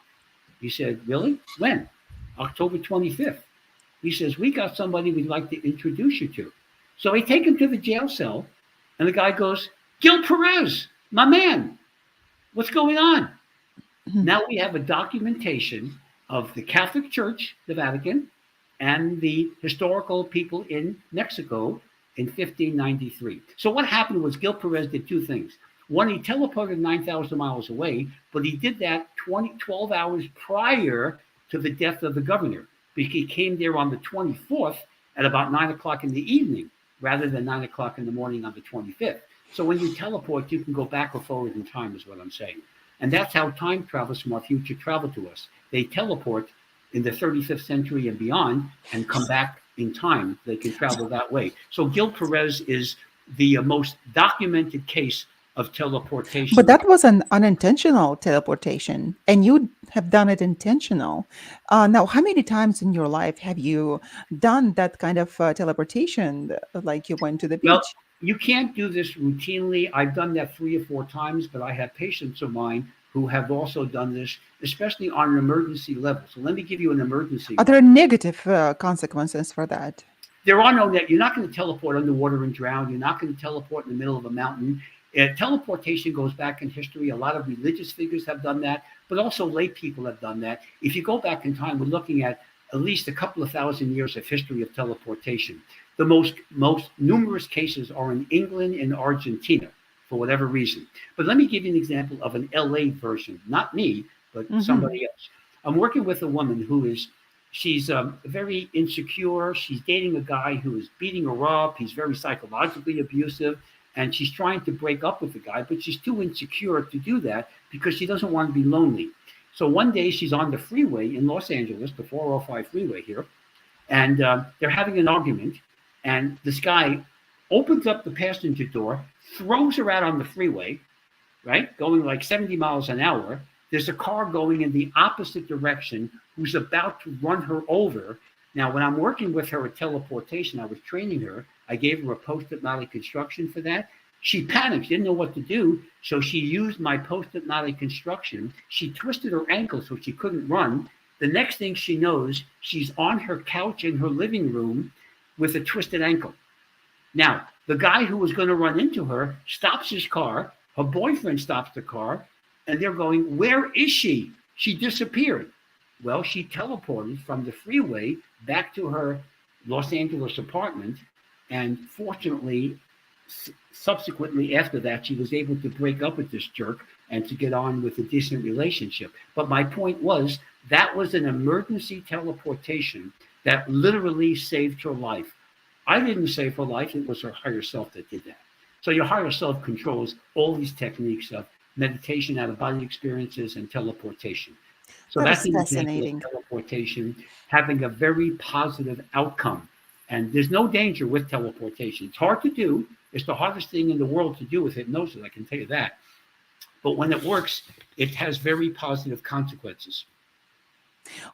He said, really? When? October 25th. He says, we got somebody we'd like to introduce you to. So they take him to the jail cell, and the guy goes, Gil Perez, my man, what's going on? Mm-hmm. Now we have a documentation of the Catholic Church, the Vatican, and the historical people in Mexico in 1593. So what happened was Gil Perez did two things. One, he teleported 9,000 miles away, but he did that 12 hours prior to the death of the governor. because he came there on the 24th at about 9 o'clock in the evening rather than 9 o'clock in the morning on the 25th. So when you teleport, you can go back or forward in time, is what I'm saying. And that's how time travelers from our future travel to us. They teleport in the 35th century and beyond and come back in time. They can travel that way. So Gil Perez is the most documented case of But teleportation. that was an unintentional teleportation, and you have done it intentional. Now, how many times in your life have you done that kind of teleportation, like you went to the Well, beach? you can't do this routinely. I've done that 3 or 4 times, but I have patients of mine who have also done this, especially on an emergency level. So let me give you an emergency Are one. there negative consequences for that? There are no net. You're not going to teleport underwater and drown. You're not going to teleport in the middle of a mountain. Teleportation goes back in history. A lot of religious figures have done that, but also lay people have done that. If you go back in time, we're looking at least a couple of thousand years of history of teleportation. The most numerous cases are in England and Argentina for whatever reason. But let me give you an example of an LA version, not me, but Hmm. somebody else. I'm working with a woman who is she's very insecure. She's dating a guy who is beating her up. He's very psychologically abusive, and she's trying to break up with the guy, but she's too insecure to do that because she doesn't want to be lonely. So one day she's on the freeway in Los Angeles, the 405 freeway here, and they're having an argument. And this guy opens up the passenger door, throws her out on the freeway, right? Going like 70 miles an hour. There's a car going in the opposite direction who's about to run her over. Now, when I'm working with her at teleportation, I was training her. I gave her a post-hypnotic instruction for that. She panicked, didn't know what to do. So she used my post-hypnotic instruction. She twisted her ankle so she couldn't run. The next thing she knows, she's on her couch in her living room with a twisted ankle. Now, the guy who was going to run into her stops his car. Her boyfriend stops the car, and they're going, "Where is she? She disappeared." Well, she teleported from the freeway back to her Los Angeles apartment. And fortunately, subsequently after that, she was able to break up with this jerk and to get on with a decent relationship. But my point was that was an emergency teleportation that literally saved her life. I didn't save her life. It was her higher self that did that. So your higher self controls all these techniques of meditation, out of body experiences, and teleportation. So That that's is an example of fascinating. teleportation having a very positive outcome. And there's no danger with teleportation. It's hard to do. It's the hardest thing in the world to do with hypnosis, I can tell you that. But when it works, it has very positive consequences.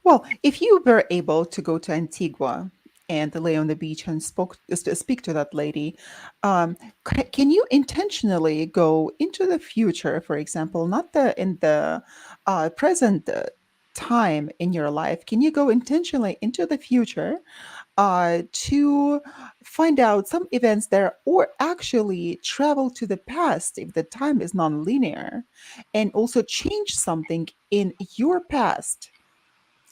Well, if you were able to go to Antigua and lay on the beach and speak to that lady, can you intentionally go into the future, for example, not the in the present time in your life? Can you go intentionally into the future to find out some events there, or actually travel to the past if the time is non-linear, and also change something in your past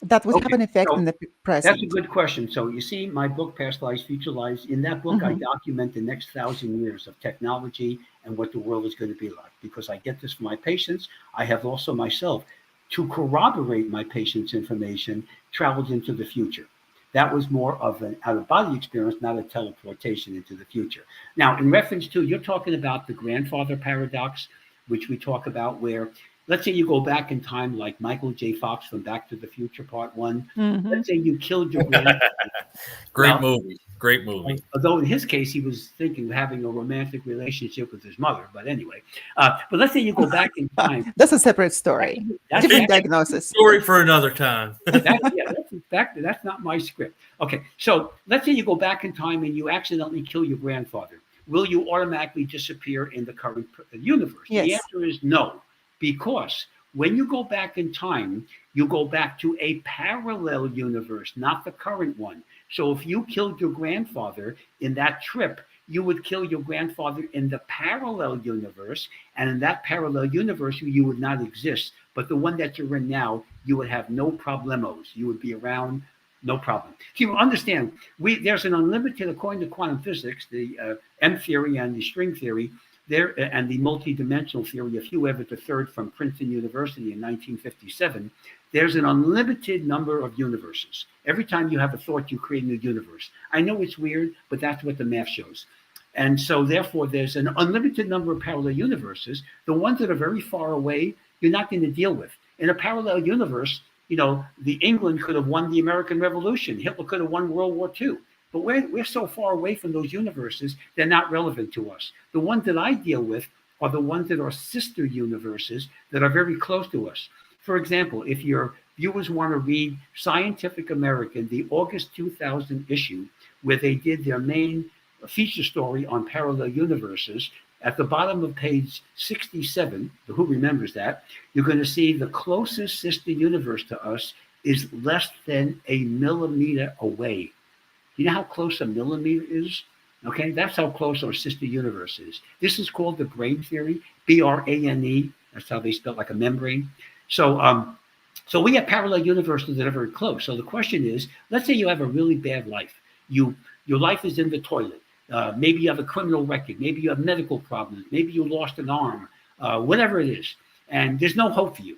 that would have Okay, an effect in so the that's a present? good question. So you see my book, Past Lives, Future Lives. In that book, I Mhm. document the next 1,000 years of technology and what the world is going to be like because I get this from my patients. I have also myself, to corroborate my patients' information, traveled into the future. That was more of an out of body experience, not a teleportation into the future. Now, in reference to, you're talking about the grandfather paradox, which we talk about, where let's say you go back in time, like Michael J. Fox from Back to the Future Part One. Mhm. Let's say you killed your grandfather. Great Well, movie. Great movie. although in his case he was thinking of having a romantic relationship with his mother, but anyway. But let's say you go back in time. That's a separate story. That's Different actually diagnosis. Story for another time. that, yeah, that's in fact that's not my script. Okay, so let's say you go back in time and you accidentally kill your grandfather. Will you automatically disappear in the current universe? The Yes. answer is no, because when you go back in time, you go back to a parallel universe, not the current one. So if you killed your grandfather in that trip, you would kill your grandfather in the parallel universe, and in that parallel universe, you would not exist. But the one that you're in now, you would have no problemos. You would be around, no problem. So you understand, there's an unlimited, according to quantum physics, the M theory and the string theory, there, and the multidimensional theory of Hugh Everett III from Princeton University in 1957, there's an unlimited number of universes. Every time you have a thought, you create a new universe. I know it's weird, but that's what the math shows. And so, therefore, there's an unlimited number of parallel universes. The ones that are very far away, you're not going to deal with. In a parallel universe, the England could have won the American Revolution. Hitler could have won World War II. But we're so far away from those universes, they're not relevant to us. The ones that I deal with are the ones that are sister universes that are very close to us. For example, if your viewers want to read Scientific American, the August 2000 issue, where they did their main feature story on parallel universes, at the bottom of page 67, who remembers that, you're going to see the closest sister universe to us is less than a millimeter away. You know how close a millimeter is? Okay, that's how close our sister universe is. This is called the brain theory, BRANE. That's how they spell it, like a membrane. So we have parallel universes that are very close. So the question is, let's say you have a really bad life. Your life is in the toilet. Maybe you have a criminal record. Maybe you have medical problems. Maybe you lost an arm. Whatever it is, and there's no hope for you.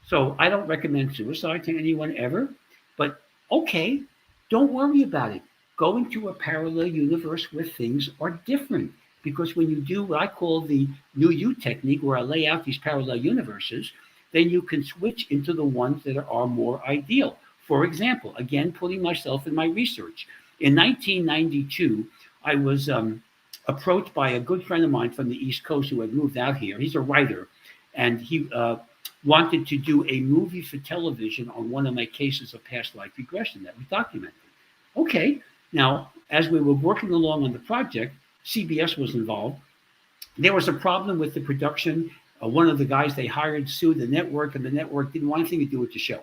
So I don't recommend suicide to anyone ever. But okay, don't worry about it. Go into a parallel universe where things are different. Because when you do what I call the New You technique, where I lay out these parallel universes, then you can switch into the ones that are more ideal. For example, again, putting myself in my research. In 1992, I was approached by a good friend of mine from the East Coast who had moved out here. He's a writer, and he wanted to do a movie for television on one of my cases of past life regression that was documented. Okay. Now, as we were working along on the project, CBS was involved. There was a problem with the production. One of the guys they hired sued the network, and the network didn't want anything to do with the show.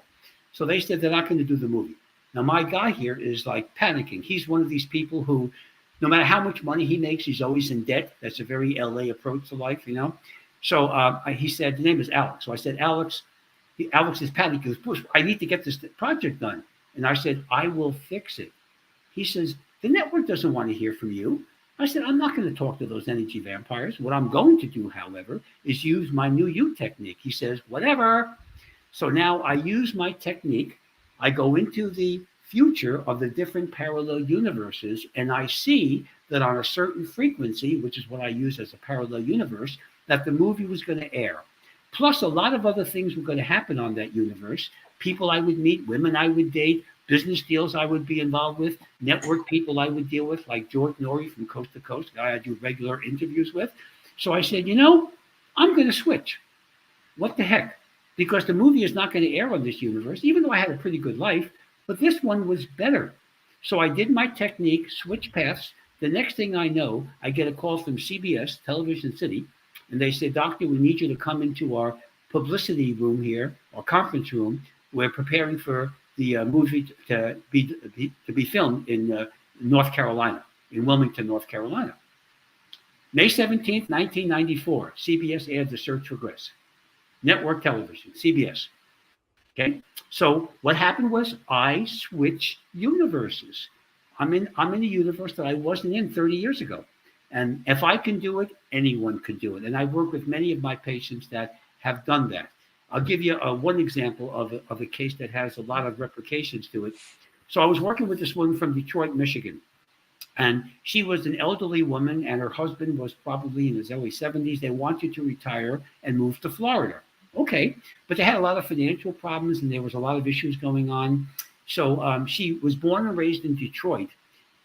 So they said they're not going to do the movie. Now, my guy here is like panicking. He's one of these people who, no matter how much money he makes, he's always in debt. That's a very LA approach to life, So he said, the name is Alex. So I said, Alex is panicking. He goes, Bruce, I need to get this project done. And I said, I will fix it. He says, the network doesn't want to hear from you. I said, I'm not going to talk to those energy vampires. What I'm going to do, however, is use my New You technique. He says, whatever. So now I use my technique. I go into the future of the different parallel universes, and I see that on a certain frequency, which is what I use as a parallel universe, that the movie was going to air. Plus, a lot of other things were going to happen on that universe. People I would meet, women I would date, business deals I would be involved with, network people I would deal with, like George Norrie from Coast to Coast, guy I do regular interviews with. So I said, I'm going to switch. What the heck? Because the movie is not going to air on this universe, even though I had a pretty good life, but this one was better. So I did my technique, switch paths. The next thing I know, I get a call from CBS, Television City, and they say, Doctor, we need you to come into our publicity room here, our conference room. We're preparing for the movie to be filmed in North Carolina, in Wilmington, North Carolina. May 17th, 1994, CBS aired The Search for Grace. Network television, CBS. Okay, so what happened was I switched universes. I'm in a universe that I wasn't in 30 years ago. And if I can do it, anyone can do it. And I work with many of my patients that have done that. I'll give you one example of a case that has a lot of replications to it. So I was working with this woman from Detroit, Michigan. And she was an elderly woman, and her husband was probably in his early 70s. They wanted to retire and move to Florida. Okay, but they had a lot of financial problems, and there was a lot of issues going on. So she was born and raised in Detroit.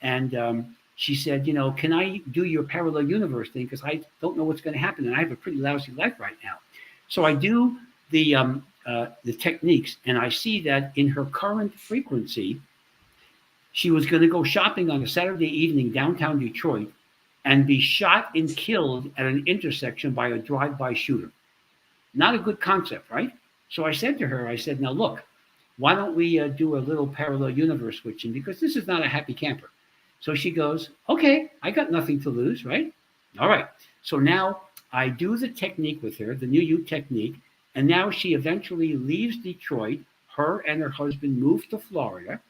And she said, can I do your parallel universe thing? Because I don't know what's going to happen, and I have a pretty lousy life right now. So I do the techniques, and I see that in her current frequency, she was going to go shopping on a Saturday evening downtown Detroit and be shot and killed at an intersection by a drive-by shooter. Not a good concept, right? So I said to her, now look, why don't we do a little parallel universe switching? Because this is not a happy camper. So she goes, okay, I got nothing to lose, right? All right. So now I do the technique with her, the New You technique, and now she eventually leaves Detroit. Her and her husband moved to Florida.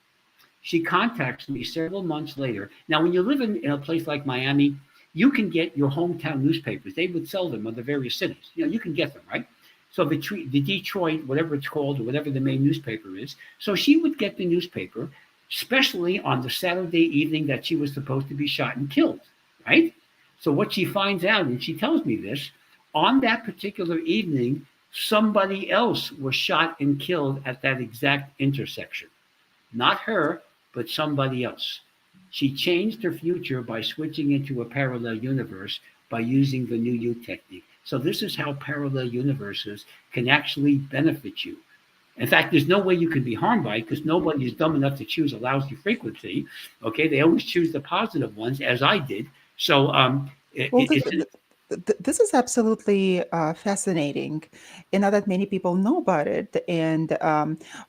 She contacts me several months later. Now, when you live in a place like Miami, you can get your hometown newspapers. They would sell them on the various cities. You can get them, right? So the Detroit, whatever it's called, or whatever the main newspaper is. So she would get the newspaper, especially on the Saturday evening that she was supposed to be shot and killed, right? So what she finds out, and she tells me this, on that particular evening, somebody else was shot and killed at that exact intersection. Not her, but somebody else. She changed her future by switching into a parallel universe by using the new you technique. So this is how parallel universes can actually benefit you. In fact, there's no way you can be harmed by it because nobody is dumb enough to choose a lousy frequency. Okay, they always choose the positive ones, as I did. So Well, this is absolutely fascinating, and not that many people know about it. And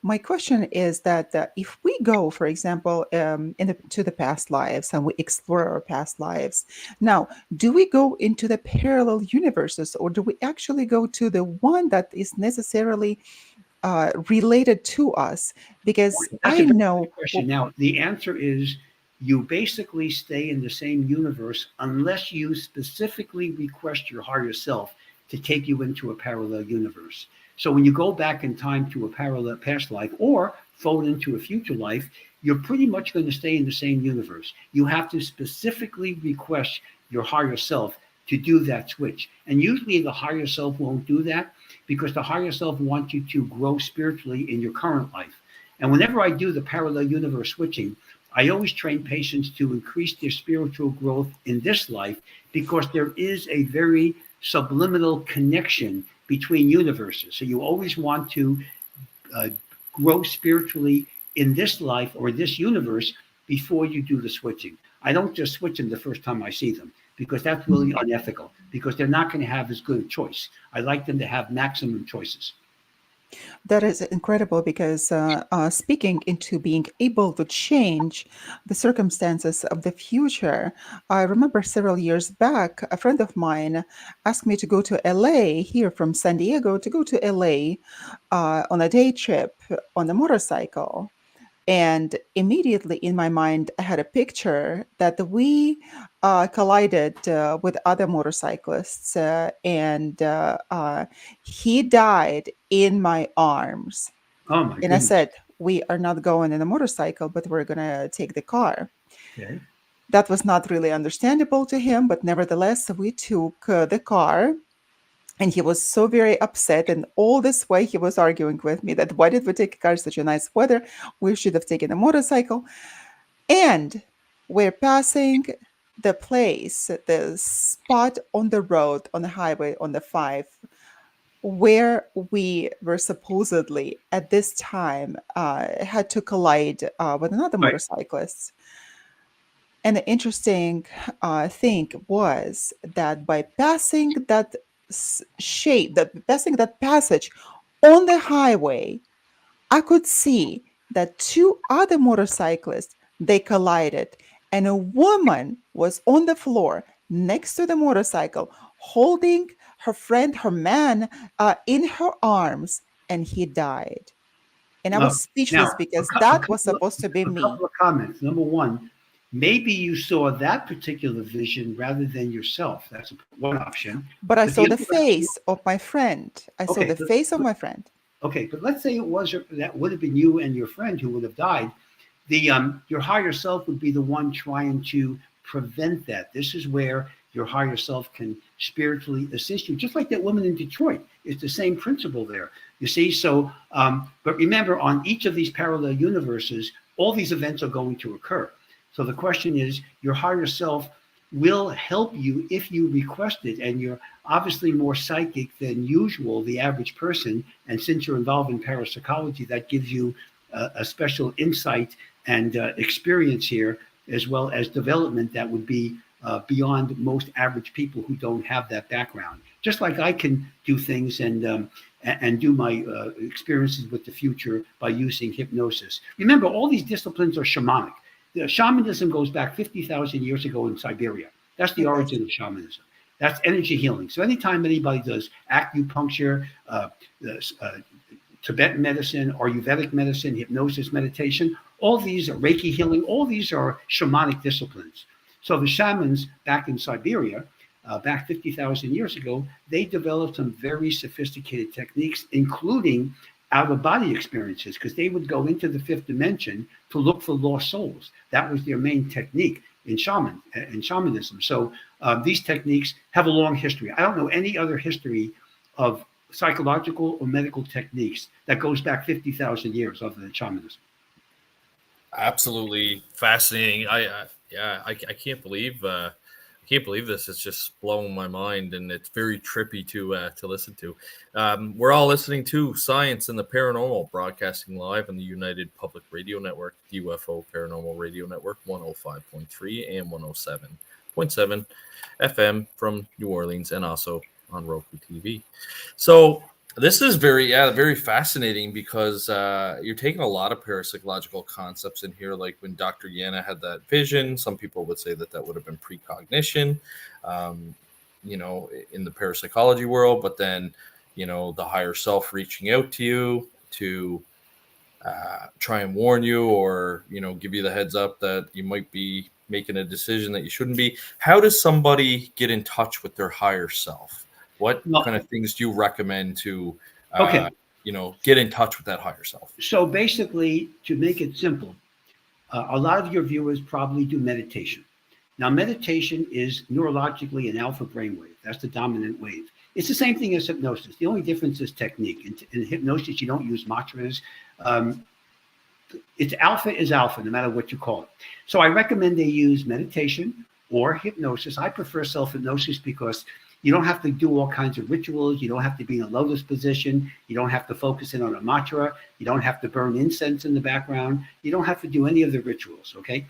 my question is that if we go, for example, to the past lives and we explore our past lives, now, do we go into the parallel universes, or do we actually go to the one that is necessarily related to us? Because that's I a very know. good question. Now, the answer is you basically stay in the same universe unless you specifically request your higher self to take you into a parallel universe. So when you go back in time to a parallel past life or fold into a future life, you're pretty much going to stay in the same universe. You have to specifically request your higher self to do that switch. And usually the higher self won't do that because the higher self wants you to grow spiritually in your current life. And whenever I do the parallel universe switching, I always train patients to increase their spiritual growth in this life because there is a very subliminal connection between universes. So you always want to grow spiritually in this life or this universe before you do the switching. I don't just switch them the first time I see them because that's really unethical because they're not going to have as good a choice. I like them to have maximum choices. That is incredible because speaking into being able to change the circumstances of the future, I remember several years back, a friend of mine asked me to go to LA here from San Diego to go to LA on a day trip on a motorcycle. And immediately in my mind, I had a picture that we collided with other motorcyclists, and he died in my arms. Oh my And I goodness. said, "We are not going in a motorcycle, but we're going to take the car." Okay. That was not really understandable to him, but nevertheless, we took the car. And he was so very upset. And all this way, he was arguing with me that why did we take a car, such a nice weather? We should have taken a motorcycle. And we're passing the place, the spot on the road, on the highway, on the 5, where we were supposedly at this time had to collide with another Right. motorcyclist. And the interesting thing was that by passing that passing that passage on the highway, I could see that 2 other motorcyclists, they collided, and a woman was on the floor next to the motorcycle, holding her friend, her man, in her arms, and he died. And I Uh, was speechless Now, because that was supposed to be a me. couple of comments. Number one, maybe you saw that particular vision rather than yourself. That's one option. But I But the saw the other option, face of my friend. I saw okay, the face of my friend. okay, but let's say it was that would have been you and your friend who would have died. The your higher self would be the one trying to prevent that. This is where your higher self can spiritually assist you, just like that woman in Detroit. It's the same principle there. You see, so but remember, on each of these parallel universes, all these events are going to occur. So the question is, your higher self will help you if you request it, and you're obviously more psychic than usual, the average person. And since you're involved in parapsychology, that gives you a special insight and experience here, as well as development that would be beyond most average people who don't have that background. Just like I can do things and do my experiences with the future by using hypnosis. Remember, all these disciplines are shamanic. Shamanism goes back 50,000 years ago in Siberia. That's the It does. origin of shamanism. That's energy healing. So anytime anybody does acupuncture, Tibetan medicine, Ayurvedic medicine, hypnosis, meditation, all these are Reiki healing, all these are shamanic disciplines. So the shamans back in Siberia, back 50,000 years ago, they developed some very sophisticated techniques, including out of body experiences, because they would go into the fifth dimension to look for lost souls. That was their main technique in shamanism. So these techniques have a long history. I don't know any other history of psychological or medical techniques that goes back 50,000 years other than shamanism. Absolutely fascinating. I can't believe this. It's just blowing my mind, and it's very trippy to listen to. We're all listening to Science and the Paranormal, broadcasting live on the United Public Radio Network, UFO Paranormal Radio Network, 105.3 and 107.7 FM from New Orleans, and also on Roku TV. So this is very fascinating, because you're taking a lot of parapsychological concepts in here. Like when Dr. Yana had that vision, some people would say that would have been precognition, in the parapsychology world. But then, the higher self reaching out to you to try and warn you, or, give you the heads up that you might be making a decision that you shouldn't be. How does somebody get in touch with their higher self? What kind of things do you recommend to, get in touch with that higher self? So basically, to make it simple, a lot of your viewers probably do meditation. Now, meditation is neurologically an alpha brainwave. That's the dominant wave. It's the same thing as hypnosis. The only difference is technique. In hypnosis, you don't use mantras. It's alpha is alpha, no matter what you call it. So I recommend they use meditation or hypnosis. I prefer self-hypnosis because you don't have to do all kinds of rituals. You don't have to be in a lotus position. You don't have to focus in on a mantra. You don't have to burn incense in the background. You don't have to do any of the rituals, okay?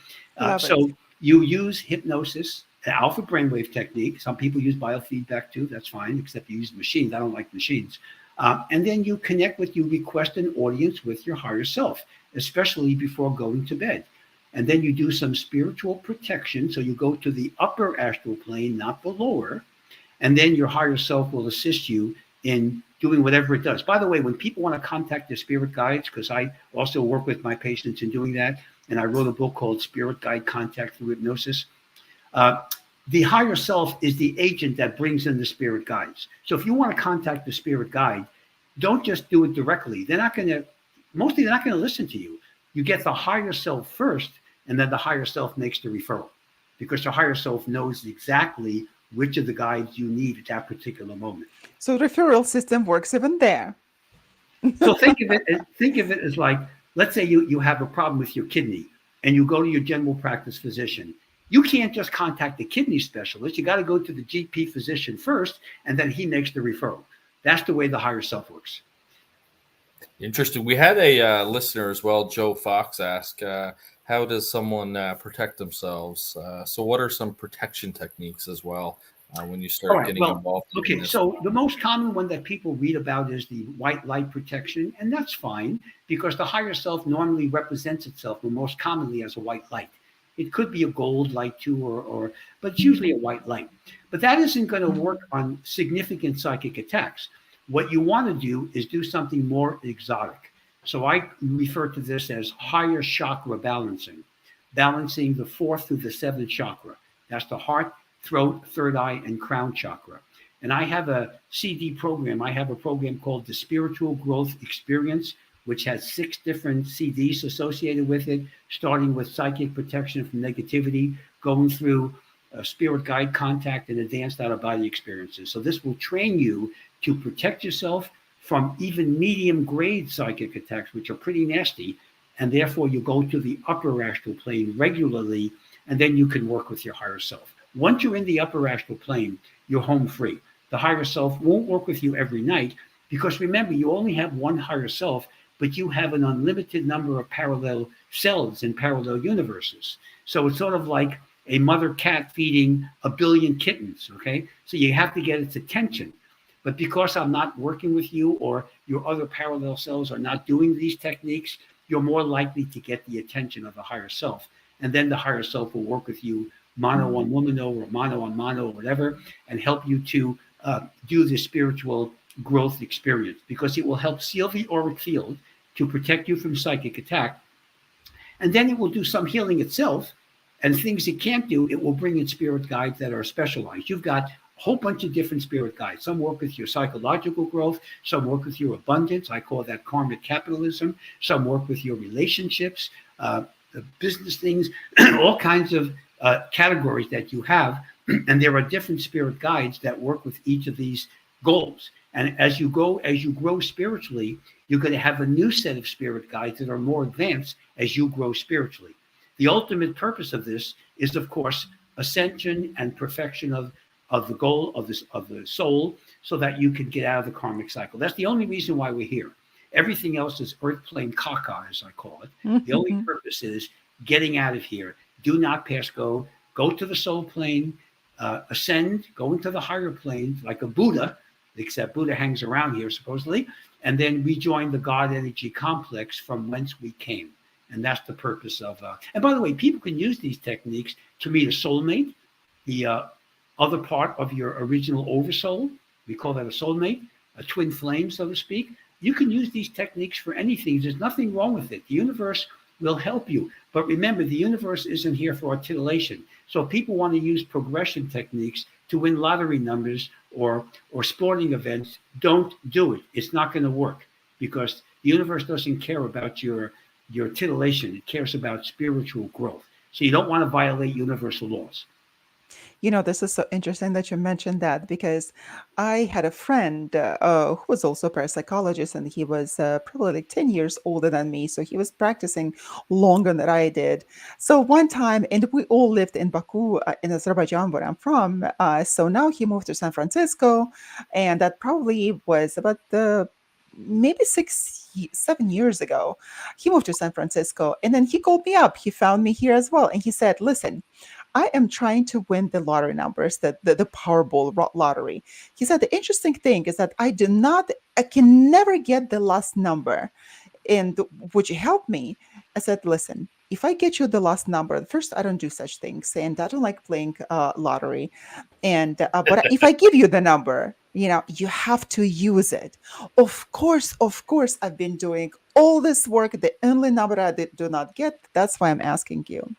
So you use hypnosis, the alpha brainwave technique. Some people use biofeedback too. That's fine, except you use machines. I don't like machines. And then you connect you request an audience with your higher self, especially before going to bed. And then you do some spiritual protection. So you go to the upper astral plane, not the lower. And then your higher self will assist you in doing whatever it does. By the way, when people want to contact their spirit guides, because I also work with my patients in doing that, and I wrote a book called Spirit Guide Contact Through Hypnosis. The higher self is the agent that brings in the spirit guides. So if you want to contact the spirit guide, don't just do it directly. They're not going to listen to you. You get the higher self first, and then the higher self makes the referral, because the higher self knows exactly which of the guides you need at that particular moment. So the referral system works even there. So think of it as like, let's say you have a problem with your kidney and you go to your general practice physician. You can't just contact the kidney specialist. You got to go to the GP physician first, and then he makes the referral. That's the way the higher self works. Interesting. We had a listener as well, Joe Fox, ask, how does someone protect themselves? So what are some protection techniques as well when you start getting involved? Okay, so the most common one that people read about is the white light protection, and that's fine, because the higher self normally represents itself most commonly as a white light. It could be a gold light too, but it's usually a white light. But that isn't going to work on significant psychic attacks. What you want to do is do something more exotic. So I refer to this as higher chakra balancing the fourth through the seventh chakra. That's the heart, throat, third eye, and crown chakra. And I have a CD program. I have a program called the Spiritual Growth Experience, which has 6 different CDs associated with it, starting with psychic protection from negativity, going through spirit guide contact, and advanced out-of-body experiences. So this will train you to protect yourself from even medium-grade psychic attacks, which are pretty nasty, and therefore you go to the upper astral plane regularly, and then you can work with your higher self. Once you're in the upper astral plane, you're home free. The higher self won't work with you every night, because remember, you only have one higher self, but you have an unlimited number of parallel selves in parallel universes. So it's sort of like a mother cat feeding a billion kittens, okay? So you have to get its attention. But because I'm not working with you, or your other parallel selves are not doing these techniques, you're more likely to get the attention of the higher self. And then the higher self will work with you mano on lumino, or mano on mano, or whatever, and help you to do the spiritual growth experience, because it will help seal the auric field to protect you from psychic attack. And then it will do some healing itself, And things it can't do, it will bring in spirit guides that are specialized. You've got a whole bunch of different spirit guides. Some work with your psychological growth. Some work with your abundance. I call that karmic capitalism. Some work with your relationships, the business things, all kinds of categories that you have. And there are different spirit guides that work with each of these goals. And as you grow spiritually, you're going to have a new set of spirit guides that are more advanced as you grow spiritually. The ultimate purpose of this is, of course, ascension and perfection of the goal of the soul, so that you can get out of the karmic cycle. That's the only reason why we're here. Everything else is earth plane caca, as I call it. The only purpose is getting out of here. Do not pass go. Go to the soul plane, ascend, go into the higher plane like a Buddha, except Buddha hangs around here supposedly, and then rejoin the God energy complex from whence we came. And that's the purpose of, and by the way, people can use these techniques to meet a soulmate, the other part of your original oversoul. We call that a soulmate, a twin flame, so to speak. You can use these techniques for anything. There's nothing wrong with it. The universe will help you. But remember, the universe isn't here for our titillation. So if people want to use progression techniques to win lottery numbers or sporting events, don't do it. It's not going to work, because the universe doesn't care about your titillation. It cares about spiritual growth. So you don't want to violate universal laws. This is so interesting that you mentioned that, because I had a friend who was also a parapsychologist, and he was probably like 10 years older than me. So he was practicing longer than I did. So one time, and we all lived in Baku, in Azerbaijan, where I'm from. So now he moved to San Francisco, and that probably was about maybe 7 years ago. He moved to San Francisco, and then he called me up. He found me here as well. And he said, listen, I am trying to win the lottery numbers, the Powerball lottery. He said, the interesting thing is that I can never get the last number. And would you help me? I said, listen, if I get you the last number, first, I don't do such things, and I don't like playing lottery. And but if I give you the number, you have to use it. Of course, I've been doing all this work. The only number I do not get, that's why I'm asking you.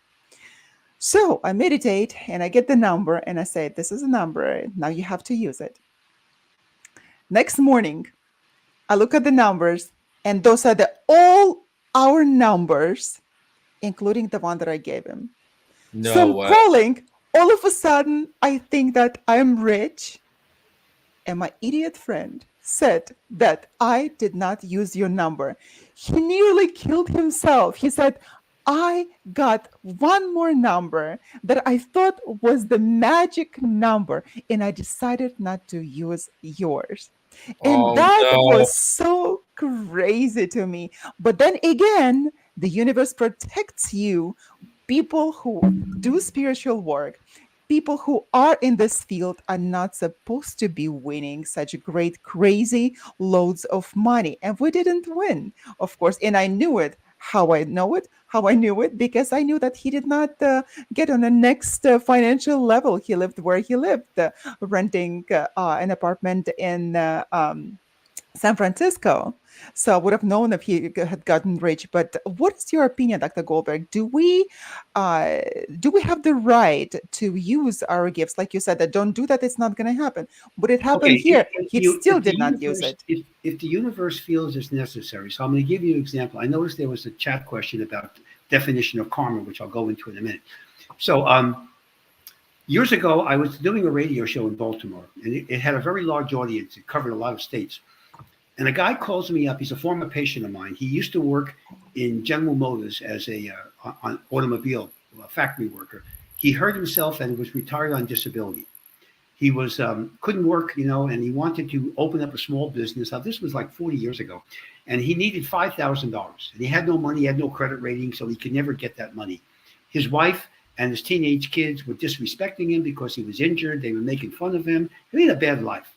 So I meditate and I get the number and I say, this is a number. Now you have to use it. Next morning, I look at the numbers, and those are all our numbers, including the one that I gave him. No So I'm way. calling. All of a sudden, I think that I'm rich. And my idiot friend said that I did not use your number. He nearly killed himself. He said, I got one more number that I thought was the magic number, and I decided not to use yours. And Oh that no. was so crazy to me. But then again, the universe protects you. People who do spiritual work, people who are in this field, are not supposed to be winning such great, crazy loads of money. And we didn't win, of course. And I knew it. How I know it? How I knew it? Because I knew that he did not get on the next financial level. He lived where he lived, renting an apartment in San Francisco. So I would have known if he had gotten rich. But what is your opinion, Dr. Goldberg? Do we have the right to use our gifts? Like you said, that don't do that, it's not going to happen. But it happened Okay, here. He still did not use it. If the universe feels it's necessary, so I'm going to give you an example. I noticed there was a chat question about definition of karma, which I'll go into in a minute. So years ago, I was doing a radio show in Baltimore, and it had a very large audience. It covered a lot of states. And a guy calls me up. He's a former patient of mine. He used to work in General Motors as an automobile factory worker. He hurt himself and was retired on disability. He was couldn't work, and he wanted to open up a small business. Now, this was like 40 years ago, and he needed $5,000. And he had no money, he had no credit rating, so he could never get that money. His wife and his teenage kids were disrespecting him because he was injured. They were making fun of him. He had a bad life.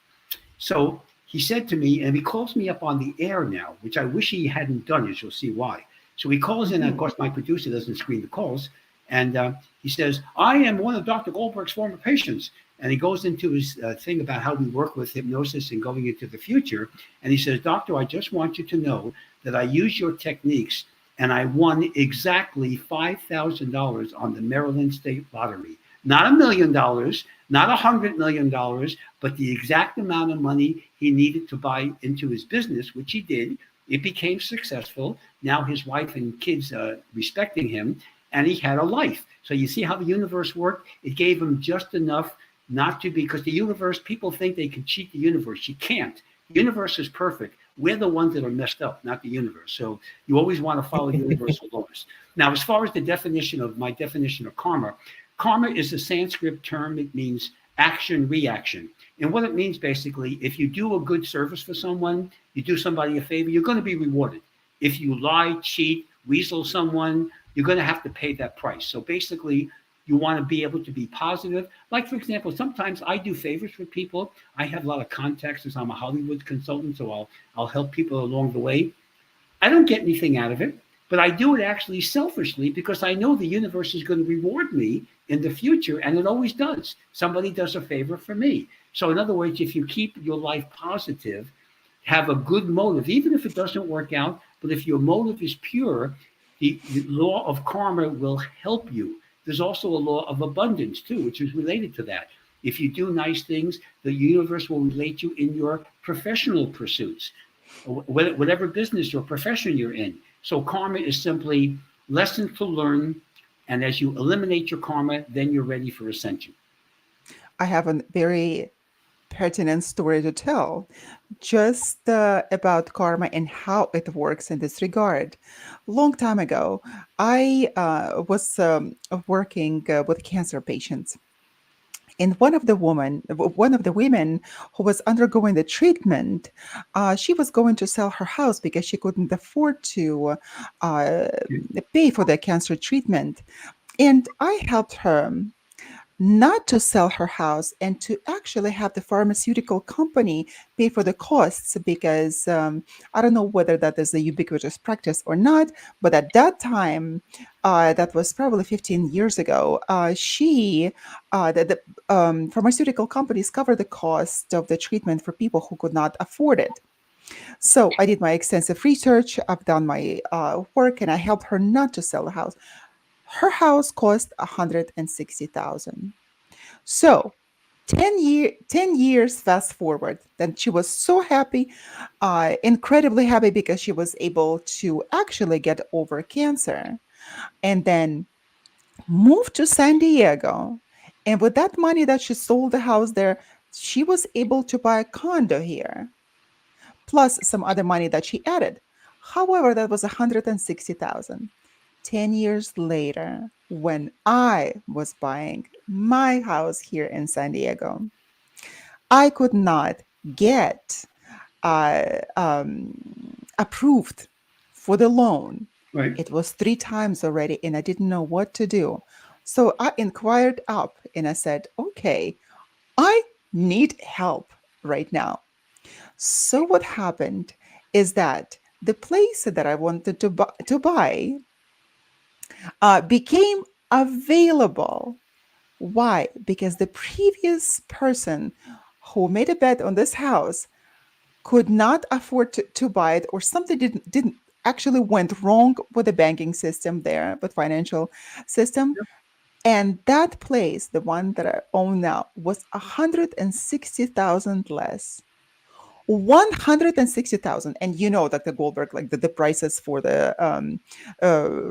So he said to me, and he calls me up on the air now, which I wish he hadn't done, as you'll see why. So he calls in, and of course, my producer doesn't screen the calls. And he says, I am one of Dr. Goldberg's former patients. And he goes into his thing about how we work with hypnosis and going into the future. And he says, Doctor, I just want you to know that I use your techniques and I won exactly $5,000 on the Maryland State Lottery. Not $1 million, not $100 million, but the exact amount of money he needed to buy into his business, which he did. It became successful. Now his wife and kids respecting him, and he had a life. So you see how the universe worked? It gave him just enough not to be, because the universe, people think they can cheat the universe. You can't. The universe is perfect. We're the ones that are messed up, not the universe. So you always want to follow universal laws. Now, as far as the definition of my definition of karma, karma is a Sanskrit term. It means action, reaction. And what it means basically, if you do a good service for someone, you do somebody a favor, you're going to be rewarded. If you lie, cheat, weasel someone, you're going to have to pay that price. So basically, you want to be able to be positive. Like, for example, sometimes I do favors for people. I have a lot of contacts as I'm a Hollywood consultant, so I'll help people along the way. I don't get anything out of it, but I do it actually selfishly because I know the universe is going to reward me in the future, and it always does. Somebody does a favor for me. So in other words, if you keep your life positive, have a good motive, even if it doesn't work out, but if your motive is pure, the law of karma will help you. There's also a law of abundance too, which is related to that. If you do nice things, the universe will relate you in your professional pursuits, whatever business or profession you're in. So karma is simply lessons to learn. And as you eliminate your karma, then you're ready for ascension. I have a very pertinent story to tell just about karma and how it works in this regard. Long time ago, I was working with cancer patients. And one of the women who was undergoing the treatment, she was going to sell her house because she couldn't afford to uh, pay for the cancer treatment. And I helped her not to sell her house and to actually have the pharmaceutical company pay for the costs because I don't know whether that is a ubiquitous practice or not, but at that time, that was probably 15 years ago, the pharmaceutical companies cover the cost of the treatment for people who could not afford it. So I did my extensive research, I've done my work, and I helped her not to sell the house. Her house cost 160,000. So 10 years fast forward, then she was so happy, incredibly happy because she was able to actually get over cancer and then moved to San Diego. And with that money that she sold the house there, she was able to buy a condo here, plus some other money that she added. However, that was 160,000. 10 years later, when I was buying my house here in San Diego, I could not get approved for the loan. Right. It was 3 times already, and I didn't know what to do. So I inquired up and I said, okay, I need help right now. So what happened is that the place that I wanted to buy became available. Why? Because the previous person who made a bet on this house could not afford to buy it, or something didn't actually went wrong with the banking system there, with financial system. And that place, the one that I own now, was 160,000 less. 160,000. And you know, Dr. Goldberg, like the prices for the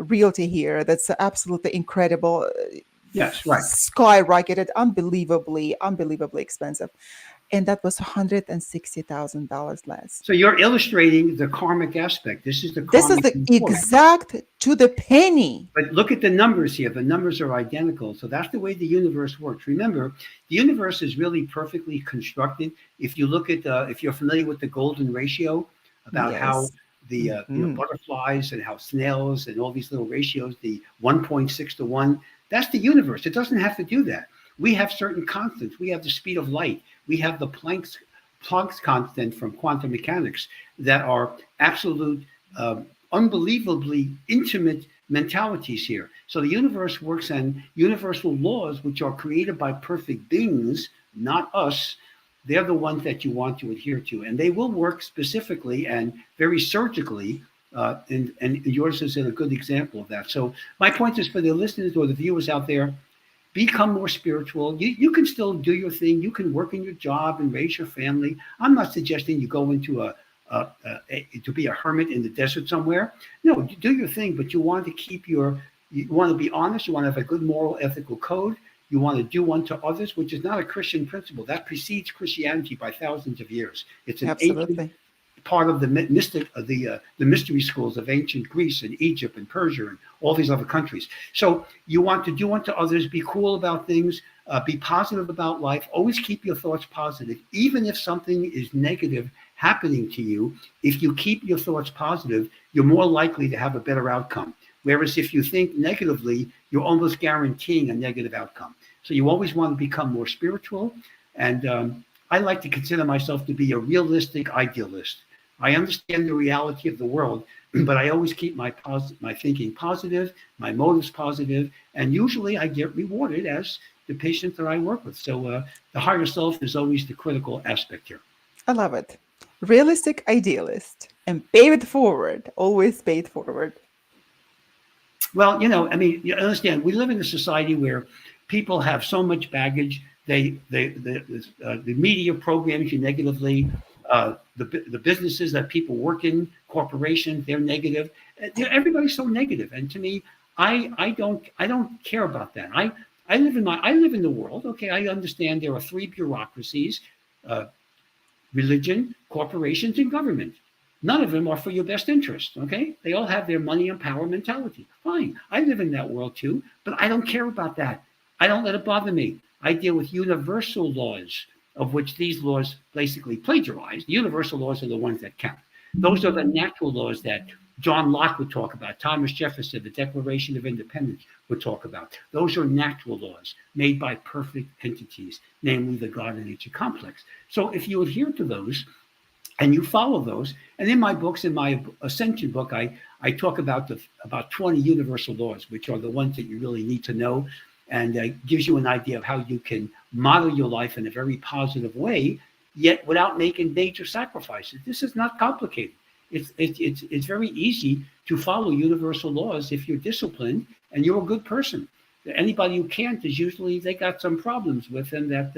realty here, that's absolutely incredible. Yes, right. Skyrocketed, unbelievably expensive. And that was $160,000 less. So you're illustrating the karmic aspect. This is the This is karmic the report. exact to the penny. But look at the numbers here. The numbers are identical. So that's the way the universe works. Remember, the universe is really perfectly constructed. If you look at, if you're familiar with the golden ratio, about how Yes. the butterflies and how snails and all these little ratios, the 1.6 to 1, that's the universe. It doesn't have to do that. We have certain constants. We have the speed of light. We have the Planck's constant from quantum mechanics that are absolute, unbelievably intimate mentalities here. So the universe works on universal laws, which are created by perfect beings, not us. They're the ones that you want to adhere to. And they will work specifically and very surgically And yours is a good example of that. So my point is for the listeners or the viewers out there, become more spiritual. You can still do your thing. You can work in your job and raise your family. I'm not suggesting you go into to be a hermit in the desert somewhere. No, you do your thing, but you want to keep you want to be honest. You want to have a good moral, ethical code. You want to do unto others, which is not a Christian principle. That precedes Christianity by thousands of years. It's an ancient Absolutely. part of the mystic the mystery schools of ancient Greece and Egypt and Persia and all these other countries. So you want to do unto others, be cool about things, be positive about life. Always keep your thoughts positive, even if something is negative happening to you. If you keep your thoughts positive, you're more likely to have a better outcome. Whereas if you think negatively, you're almost guaranteeing a negative outcome. So you always want to become more spiritual. And I like to consider myself to be a realistic idealist. I understand the reality of the world, but I always keep my thinking positive, my motives positive, and usually I get rewarded as the patient that I work with. So the higher self is always the critical aspect here. I love it. Realistic idealist and pay it forward. Always pay it forward. Well, I mean, you understand, we live in a society where people have so much baggage. The media programs you negatively. The businesses that people work in, corporations, they're negative. Everybody's so negative, and to me, I don't care about that. I live in the world. Okay, I understand there are three bureaucracies: uh, religion, corporations, and government. None of them are for your best interest. Okay, they all have their money and power mentality. Fine, I live in that world too, but I don't care about that. I don't let it bother me. I deal with universal laws, of which these laws basically plagiarize. The universal laws are the ones that count. Those are the natural laws that John Locke would talk about, Thomas Jefferson, the Declaration of Independence would talk about. Those are natural laws made by perfect entities, namely the God and nature complex. So if you adhere to those, and you follow those. And in my books, in my Ascension book, I talk about 20 universal laws, which are the ones that you really need to know, and gives you an idea of how you can model your life in a very positive way, yet without making major sacrifices. This is not complicated. It's very easy to follow universal laws if you're disciplined and you're a good person. Anybody who can't is usually they got some problems with them that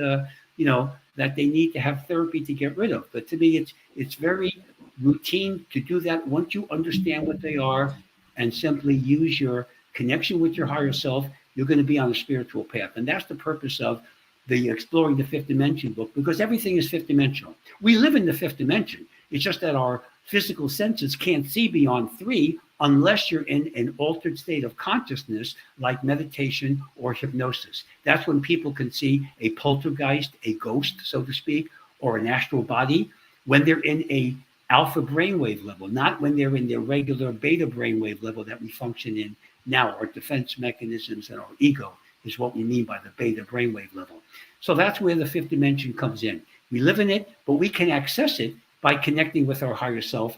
that they need to have therapy to get rid of. But to me, it's very routine to do that once you understand what they are and simply use your connection with your higher self. You're going to be on a spiritual path, and that's the purpose of the Exploring the Fifth Dimension book, because everything is fifth dimensional. We live in the fifth dimension. It's just that our physical senses can't see beyond three unless you're in an altered state of consciousness like meditation or hypnosis. That's when people can see a poltergeist, a ghost, so to speak, or an astral body, when they're in a alpha brainwave level, not when they're in their regular beta brainwave level that we function in now. Our defense mechanisms and our ego is what we mean by the beta brainwave level. So that's where the fifth dimension comes in. We live in it, but we can access it by connecting with our higher self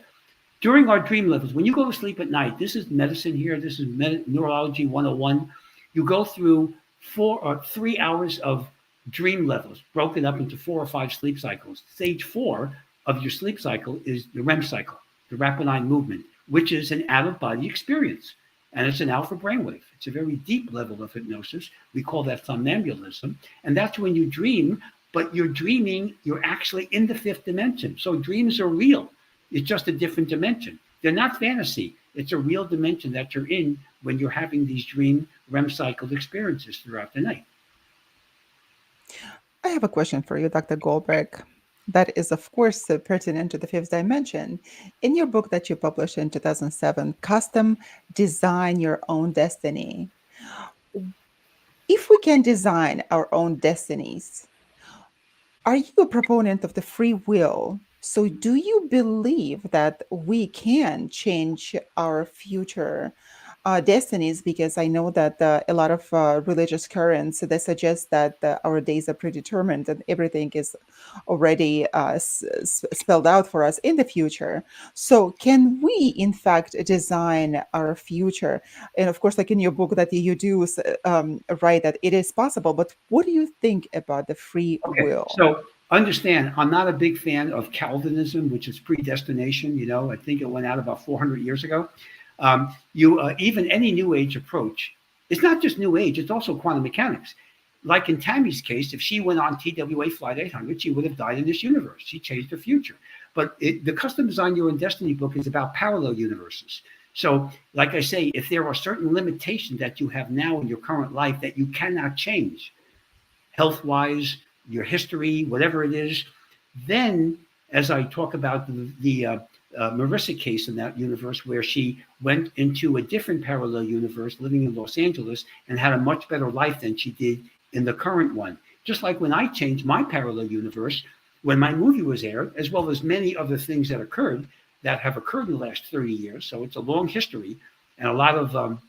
during our dream levels. When you go to sleep at night, this is medicine here, this is neurology 101. You go through 3 hours of dream levels broken up into 4 or 5 sleep cycles. Stage 4 of your sleep cycle is the REM cycle, the rapid eye movement, which is an out-of-body experience. And it's an alpha brainwave. It's a very deep level of hypnosis. We call that somnambulism. And that's when you dream, but you're dreaming, you're actually in the fifth dimension. So dreams are real. It's just a different dimension. They're not fantasy. It's a real dimension that you're in when you're having these dream REM cycle experiences throughout the night. I have a question for you, Dr. Goldberg. That is, of course, pertinent to the fifth dimension. In your book that you published in 2007, Custom Design Your Own Destiny, if we can design our own destinies, are you a proponent of the free will? So, do you believe that we can change our future destinies? Because I know that a lot of religious currents they suggest that our days are predetermined and everything is already spelled out for us in the future. So, can we, in fact, design our future? And of course, like in your book, that you do write that it is possible. But what do you think about the free Okay, will? so Understand, I'm not a big fan of Calvinism, which is predestination. I think it went out about 400 years ago. You Even any New Age approach, it's not just New Age; it's also quantum mechanics. Like in Tammy's case, if she went on TWA Flight 800, she would have died in this universe. She changed her future. But the Custom Design Your Own Destiny book is about parallel universes. So, like I say, if there are certain limitations that you have now in your current life that you cannot change, health-wise, your history, whatever it is, then as I talk about the Marissa case in that universe, where she went into a different parallel universe, living in Los Angeles, and had a much better life than she did in the current one. Just like when I changed my parallel universe, when my movie was aired, as well as many other things that have occurred in the last 30 years. So it's a long history and a lot of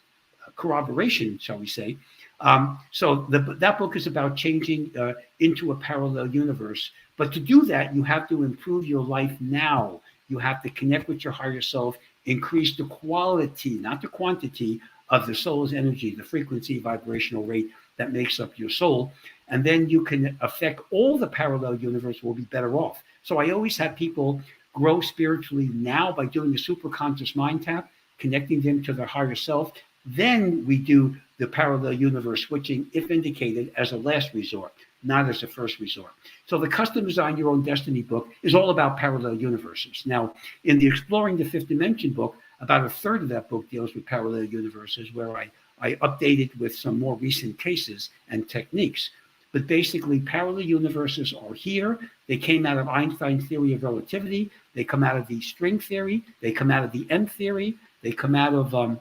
corroboration, shall we say. That book is about changing into a parallel universe. But to do that, you have to improve your life now. You have to connect with your higher self, increase the quality, not the quantity, of the soul's energy, the frequency, vibrational rate that makes up your soul. And then you can affect all the parallel universe will be better off. So I always have people grow spiritually now by doing the superconscious mind tap, connecting them to their higher self. Then we do the parallel universe switching, if indicated, as a last resort, not as a first resort. So the Custom Design Your Own Destiny book is all about parallel universes. Now, in the Exploring the Fifth Dimension book, about a third of that book deals with parallel universes, where I updated with some more recent cases and techniques. But basically, parallel universes are here. They came out of Einstein's theory of relativity. They come out of the string theory. They come out of the M theory. They come out of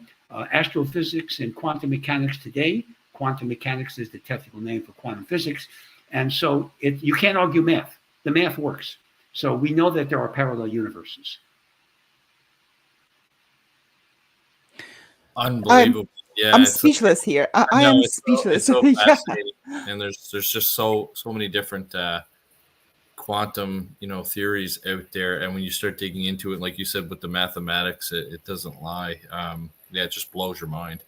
astrophysics and quantum mechanics today. Quantum mechanics is the technical name for quantum physics. And so you can't argue math. The math works. So we know that there are parallel universes. Unbelievable. I'm speechless here. I am speechless. It's so fascinating. And there's just so many different quantum theories out there, and when you start digging into it, like you said, with the mathematics, it doesn't lie. It just blows your mind.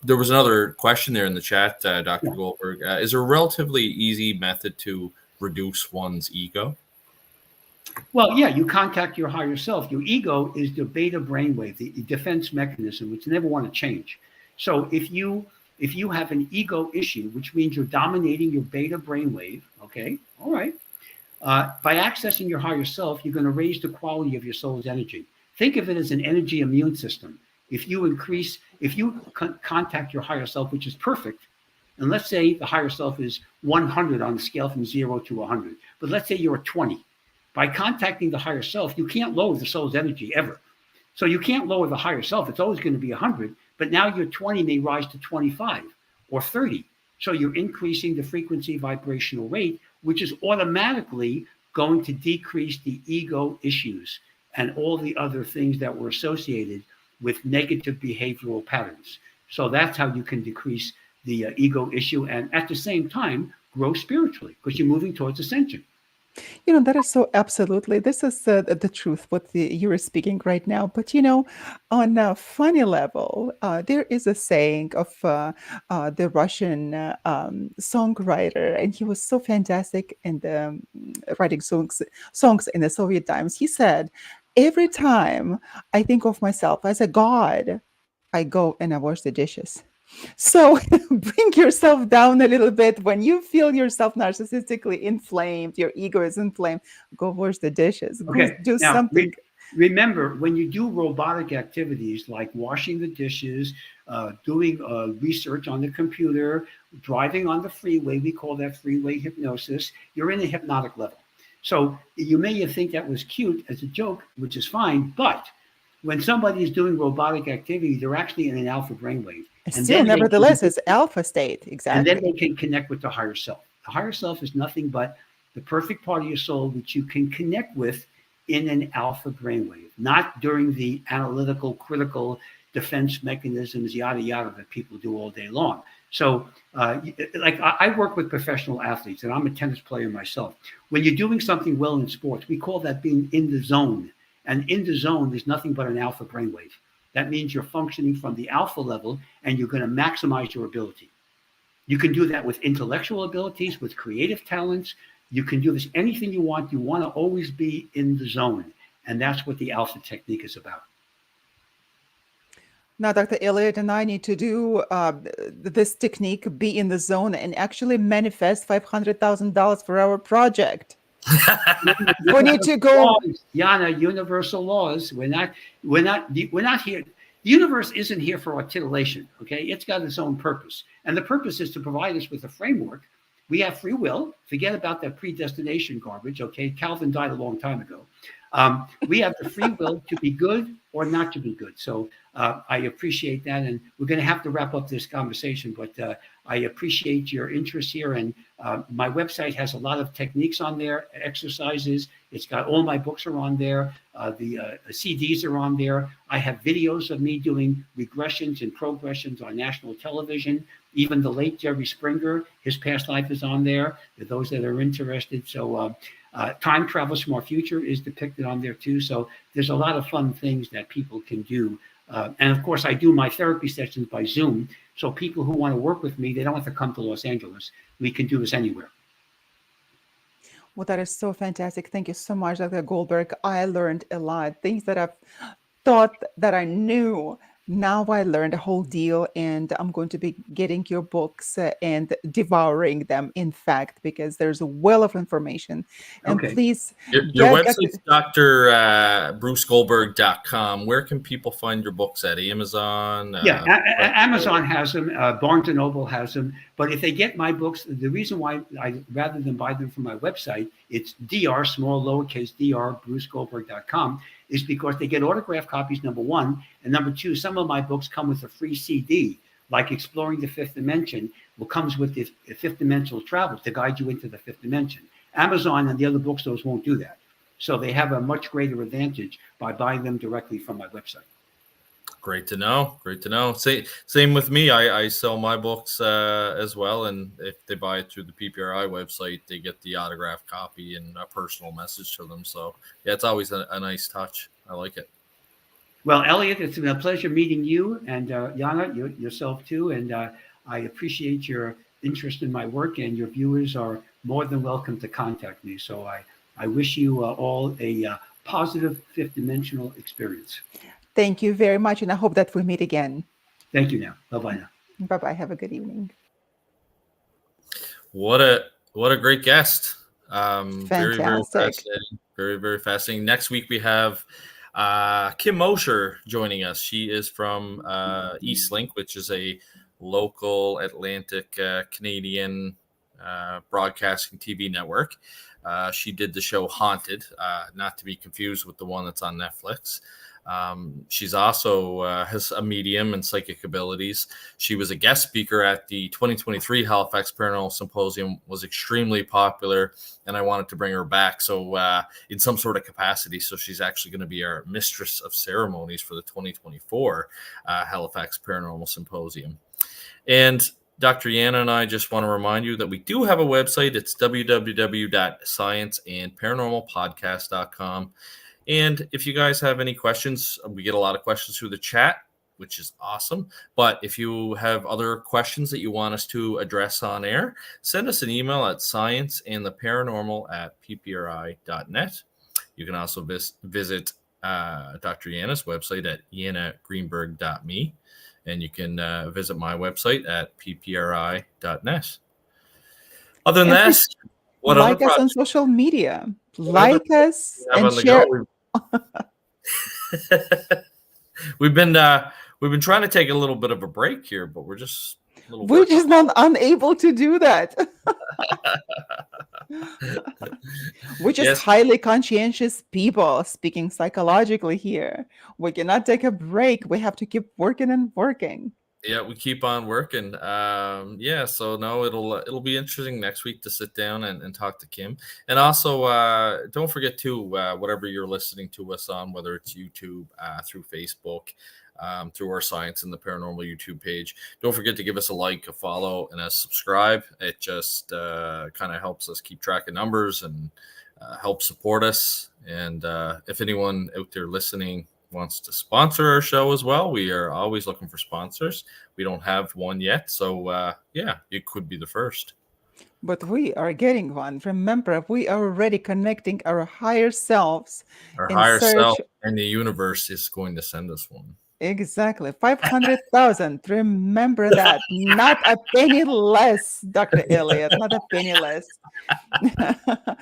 There was another question there in the chat, Dr. Goldberg. Is there a relatively easy method to reduce one's ego? Well, yeah, you contact your higher self. Your ego is the beta brainwave, the defense mechanism, which you never want to change. So if you have an ego issue, which means you're dominating your beta brainwave, okay, all right. By accessing your higher self, you're going to raise the quality of your soul's energy. Think of it as an energy immune system. If you contact your higher self, which is perfect, and let's say the higher self is 100 on the scale from 0 to 100, but let's say you're a 20. By contacting the higher self, you can't lower the soul's energy ever. So you can't lower the higher self. It's always going to be 100, but now your 20 may rise to 25 or 30. So you're increasing the frequency vibrational rate, which is automatically going to decrease the ego issues and all the other things that were associated with negative behavioral patterns. So that's how you can decrease the ego issue and at the same time grow spiritually, because you're moving towards ascension. That is so absolutely. This is the truth, what you were speaking right now. But, on a funny level, there is a saying of the Russian songwriter, and he was so fantastic in the writing songs in the Soviet times. He said, every time I think of myself as a god, I go and I wash the dishes. So bring yourself down a little bit. When you feel yourself narcissistically inflamed, your ego is inflamed, go wash the dishes. Okay. Go do something. Remember, when you do robotic activities like washing the dishes, doing research on the computer, driving on the freeway, we call that freeway hypnosis, you're in a hypnotic level. So you may think that was cute as a joke, which is fine, but when somebody is doing robotic activity, they're actually in an alpha brainwave. And still, nevertheless, it's alpha state, exactly. And then they can connect with the higher self. The higher self is nothing but the perfect part of your soul which you can connect with in an alpha brainwave, not during the analytical, critical defense mechanisms, yada, yada, that people do all day long. So like I work with professional athletes, and I'm a tennis player myself. When you're doing something well in sports, we call that being in the zone. And in the zone is nothing but an alpha brainwave. That means you're functioning from the alpha level and you're going to maximize your ability. You can do that with intellectual abilities, with creative talents. You can do this anything you want. You want to always be in the zone. And that's what the alpha technique is about. Now, Dr. Elliott and I need to do this technique, be in the zone, and actually manifest $500,000 for our project. We need to go. Laws, Yana, universal laws. We're not here. The universe isn't here for articulation. Okay, it's got its own purpose, and the purpose is to provide us with a framework. We have free will. Forget about that predestination garbage. Okay, Calvin died a long time ago. We have the free will to be good or not to be good. So I appreciate that, and we're going to have to wrap up this conversation. But I appreciate your interest here, and my website has a lot of techniques on there, exercises. It's got all my books are on there. The CDs are on there. I have videos of me doing regressions and progressions on national television. Even the late Jerry Springer, his past life is on there. For those that are interested. So Time Travels from Our Future is depicted on there too. So there's a lot of fun things that people can do. And of course, I do my therapy sessions by Zoom. So people who want to work with me, they don't have to come to Los Angeles. We can do this anywhere. Well, that is so fantastic. Thank you so much, Dr. Goldberg. I learned a lot. Things that I've thought that I knew. Now I learned a whole deal, and I'm going to be getting your books and devouring them, in fact, because there's a well of information. And Okay. please, Your website's drbrucegoldberg.com. Where can people find your books at? Amazon? Yeah, Amazon has them. Barnes & Noble has them. But if they get my books, the reason why rather than buy them from my website, it's dr, small lowercase dr, brucegoldberg.com, is because they get autographed copies, number one. And number two, some of my books come with a free CD, like Exploring the Fifth Dimension, comes with the fifth dimensional travels to guide you into the fifth dimension. Amazon and the other bookstores won't do that. So they have a much greater advantage by buying them directly from my website. Great to know. Great to know. Same with me. I sell my books as well. And if they buy it through the PPRI website, they get the autographed copy and a personal message to them. So, yeah, it's always a nice touch. I like it. Well, Elliott, it's been a pleasure meeting you, and Yana, yourself too. And I appreciate your interest in my work, and your viewers are more than welcome to contact me. So I wish you all a positive fifth dimensional experience. thank you very much, and I hope that we meet again. Thank you now. Bye-bye now. Bye-bye. Have a good evening. What a great guest. Very, very Fantastic. fascinating. Very, very fascinating. Next week we have Kim Mosher joining us. She is from Eastlink, which is a local Atlantic Canadian broadcasting TV network. She did the show Haunted, not to be confused with the one that's on Netflix. She's also has a medium and psychic abilities. She was a guest speaker at the 2023 Halifax Paranormal Symposium, was extremely popular, and I wanted to bring her back in some sort of capacity. So she's actually going to be our mistress of ceremonies for the 2024 Halifax Paranormal Symposium. And Dr. Yana and I just want to remind you that we do have a website. It's www.scienceandparanormalpodcast.com. And if you guys have any questions, we get a lot of questions through the chat, which is awesome. But if you have other questions that you want us to address on air, send us an email at scienceandtheparanormal@ppri.net. You can also visit Dr. Yana's website at yanagreenberg.me. And you can visit my website at ppri.net. Other than that, what like other us on social media. Like us and share. We've been trying to take a little bit of a break here, but we're just not unable to do that. We're just highly conscientious people speaking psychologically here. We cannot take a break. We have to keep working and working. Yeah, we keep on working. So no, it'll be interesting next week to sit down and talk to Kim. And also, don't forget to whatever you're listening to us on, whether it's YouTube, through Facebook, through our Science and the Paranormal YouTube page. Don't forget to give us a like, a follow, and a subscribe. It just kind of helps us keep track of numbers and help support us. And if anyone out there listening wants to sponsor our show as well, we are always looking for sponsors. We don't have one yet, so it could be the first. But we are getting one. Remember, we are already connecting our higher selves Our in higher self search. and the universe is going to send us one. Exactly. 500,000. Remember that. Not a penny less, Dr. Elliott. Not a penny less. What are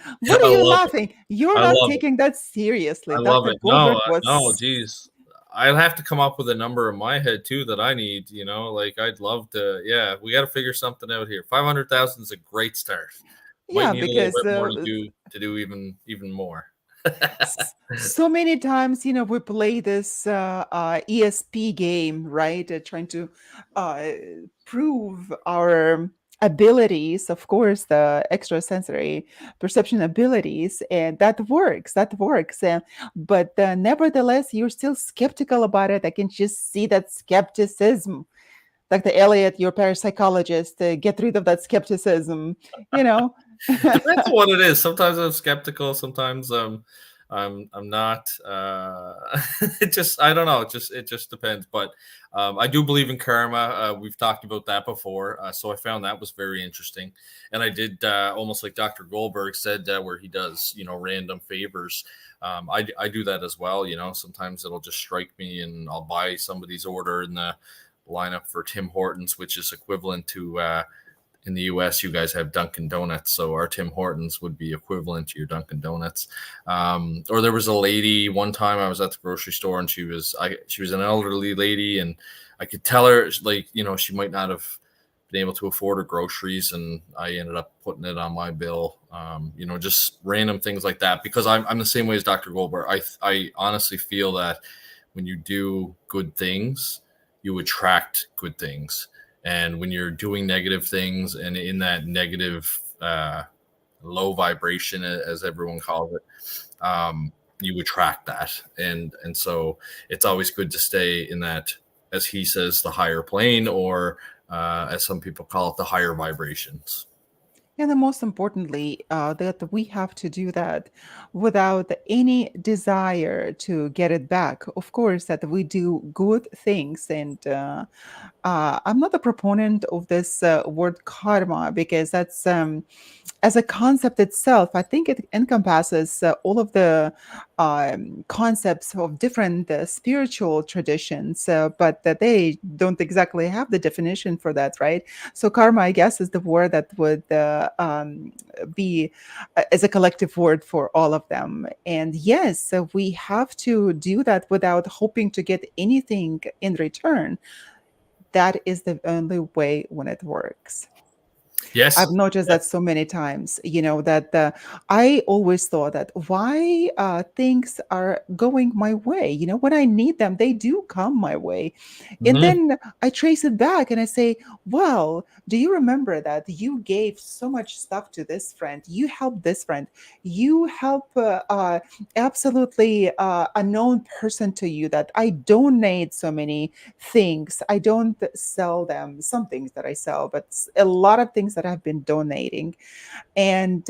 I you love it. laughing? You're I not love it. taking that seriously. I love Dr. it. No, Goldberg no, was, geez. I'll have to come up with a number in my head too that I need. Like I'd love to. Yeah, we got to figure something out here. 500,000 is a great start. Might yeah, need a little because bit more to do even more. so many times, we play this ESP game, right? Trying to uh, prove our abilities, of course, the extrasensory perception abilities, and that works. That works. But nevertheless, you're still skeptical about it. I can just see that skepticism. Dr. Elliott, your parapsychologist, get rid of that skepticism, you know. Depends on what it is. Sometimes I'm skeptical. Sometimes I'm not. It just I don't know. It just depends. But I do believe in karma. We've talked about that before, so I found that was very interesting. And I did almost like Dr. Goldberg said, where he does random favors. I do that as well. Sometimes it'll just strike me, and I'll buy somebody's order in the lineup for Tim Hortons, which is equivalent to. In the US, you guys have Dunkin' Donuts, so our Tim Hortons would be equivalent to your Dunkin' Donuts. Or there was a lady one time I was at the grocery store, and she was an elderly lady, and I could tell her she might not have been able to afford her groceries, and I ended up putting it on my bill. Just random things like that, because I'm the same way as Dr. Goldberg. I honestly feel that when you do good things, you attract good things. And when you're doing negative things and in that negative low vibration, as everyone calls it, you attract that. And so it's always good to stay in that, as he says, the higher plane, or as some people call it, the higher vibrations. And the most importantly, that we have to do that without any desire to get it back. Of course, that we do good things. And I'm not a proponent of this word karma, because that's as a concept itself, I think it encompasses all of the concepts of different spiritual traditions, but that they don't exactly have the definition for that, right? So karma, I guess, is the word that would be as a collective word for all of them. And yes, so we have to do that without hoping to get anything in return. That is the only way when it works. I've Yes. noticed that so many times, that I always thought that why things are going my way. When I need them, they do come my way. And Mhm. then I trace it back and I say, well, do you remember that you gave so much stuff to this friend? You helped this friend. You help absolutely a known person to you, that I donate so many things. I don't sell them, some things that I sell, but a lot of things that I've been donating. And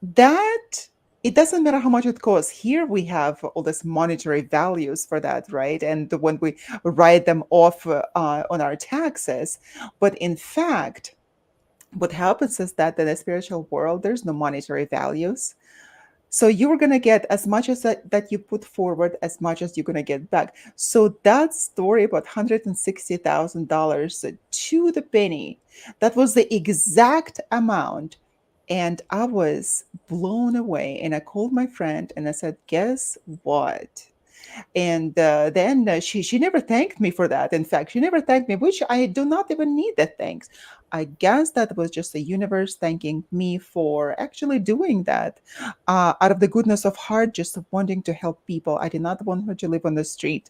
that it doesn't matter how much it costs. Here we have all this monetary values for that, right? And when we write them off on our taxes. But in fact, what happens is that in the spiritual world, there's no monetary values. So you're going to get as much as that you put forward, as much as you're going to get back. So that story about $160,000 to the penny, that was the exact amount. And I was blown away. And I called my friend and I said, guess what? And then she never thanked me for that. In fact, she never thanked me, which I do not even need the thanks. I guess that was just the universe thanking me for actually doing that out of the goodness of heart, just wanting to help people. I did not want her to live on the street.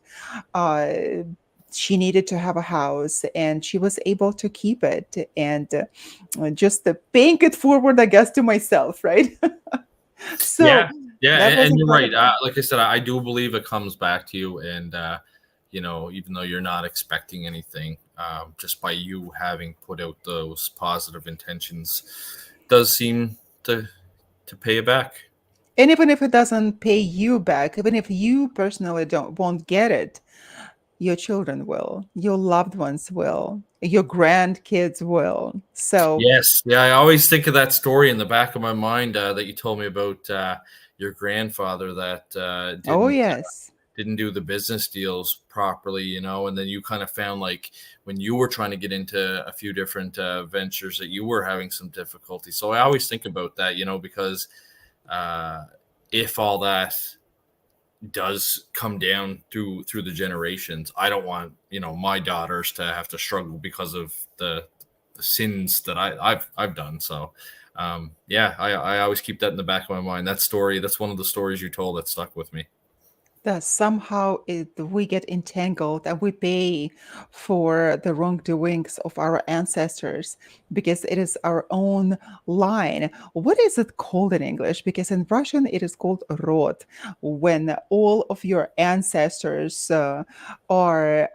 Uh, she needed to have a house, and she was able to keep it. And just paying it forward, I guess, to myself, right? So Yeah, yeah, that was and you're right. incredible. Like I said, I do believe it comes back to you, and even though you're not expecting anything, just by you having put out those positive intentions, does seem to pay it back. And even if it doesn't pay you back, even if you personally don't won't get it, your children will, your loved ones will. your grandkids will. So, Yes, yeah, I always think of that story in the back of my mind that you told me about your grandfather that oh, didn't yes. didn't do the business deals properly, and then you kind of found like when you were trying to get into a few different ventures that you were having some difficulty. So I always think about that, because uh, if all that does come down through the generations, I don't want my daughters to have to struggle because of the sins that I've done. So yeah, I always keep that in the back of my mind. That's one of the stories you told that stuck with me. That somehow we get entangled and we pay for the wrongdoings of our ancestors because it is our own line. What is it called in English? Because in Russian it is called rod, when all of your ancestors are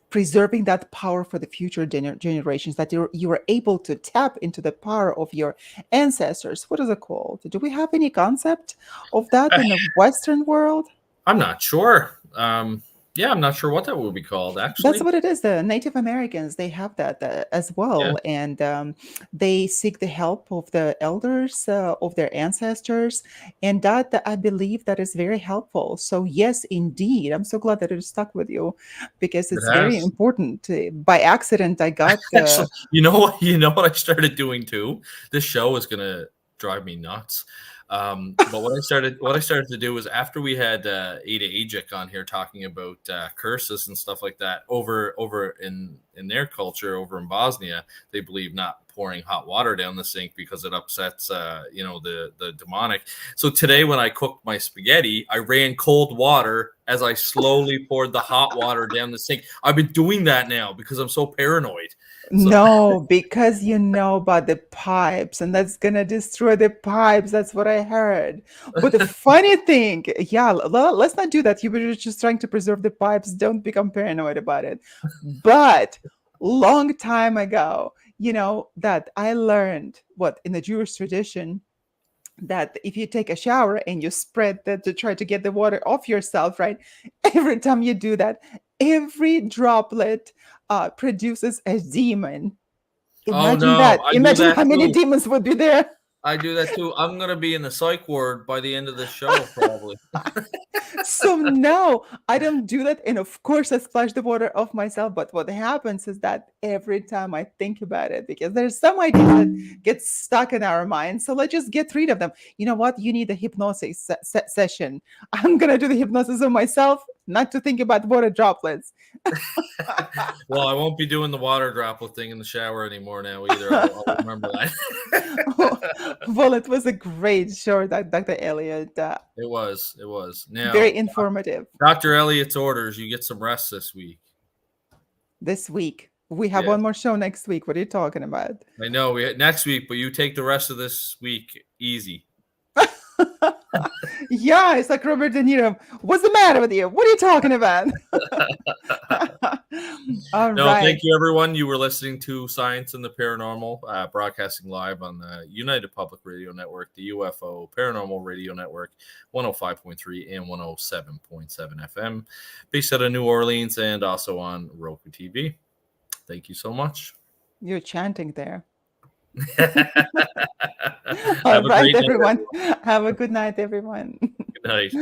preserving that power for the future generations, that you are able to tap into the power of your ancestors. What is it called? Do we have any concept of that in the Western world? I'm not sure. Yeah, I'm not sure what that would be called That's actually. what it is. The Native Americans, they have that as Yeah, well. And they seek the help of the elders, of their ancestors. And that, I believe, that is very helpful. So, yes, indeed. I'm so glad that it stuck with you because it it's very has. important. By accident, I got Actually, you know what I started doing too. This show is gonna drive me nuts. But what I started to do was after we had Ada Ajik on here talking about curses and stuff like that over in their culture over in Bosnia, they believe not pouring hot water down the sink because it upsets the demonic. So today when I cooked my spaghetti, I ran cold water as I slowly poured the hot water down the sink. I've been doing that now because I'm so paranoid. So no, because you know about the pipes, and that's gonna destroy the pipes. That's what I heard. But the funny thing, yeah, let's not do that. You were just trying to preserve the pipes. Don't become paranoid about it. But long time ago, that I learned what in the Jewish tradition that if you take a shower and you spread that to try to get the water off yourself, right? Every time you do that, every droplet produces a demon. oh Imagine no, that. I do Imagine that how many too. demons would be there. I do that too. I'm gonna be in the psych ward by the end of the show, probably. So no, I don't do that. And of course, I splash the water off myself. But what happens is that every time I think about it, because there's some ideas that get stuck in our minds, so let's just get rid of them. You know what? You need a hypnosis session. I'm gonna do the hypnosis on myself, not to think about water droplets. Well, I won't be doing the water droplet thing in the shower anymore now either. I'll remember that. Well, it was a great show, Dr. Elliott. It was. Very Now, informative. Dr. Elliott's orders. You get some rest this week. This week. We have Yeah, one more show next week. What are you talking about? I know we next week, but you take the rest of this week easy. Yeah, it's like Robert De Niro. What's the matter with you? What are you talking about? All No, thank right. you, everyone. You were listening to Science and the Paranormal, broadcasting live on the United Public Radio Network, the UFO Paranormal Radio Network, 105.3 and 107.7 FM, based out of New Orleans and also on Roku TV. Thank you so much. You're chanting there. Have All a right, great night, everyone. everyone. Have a good night, everyone. Good night.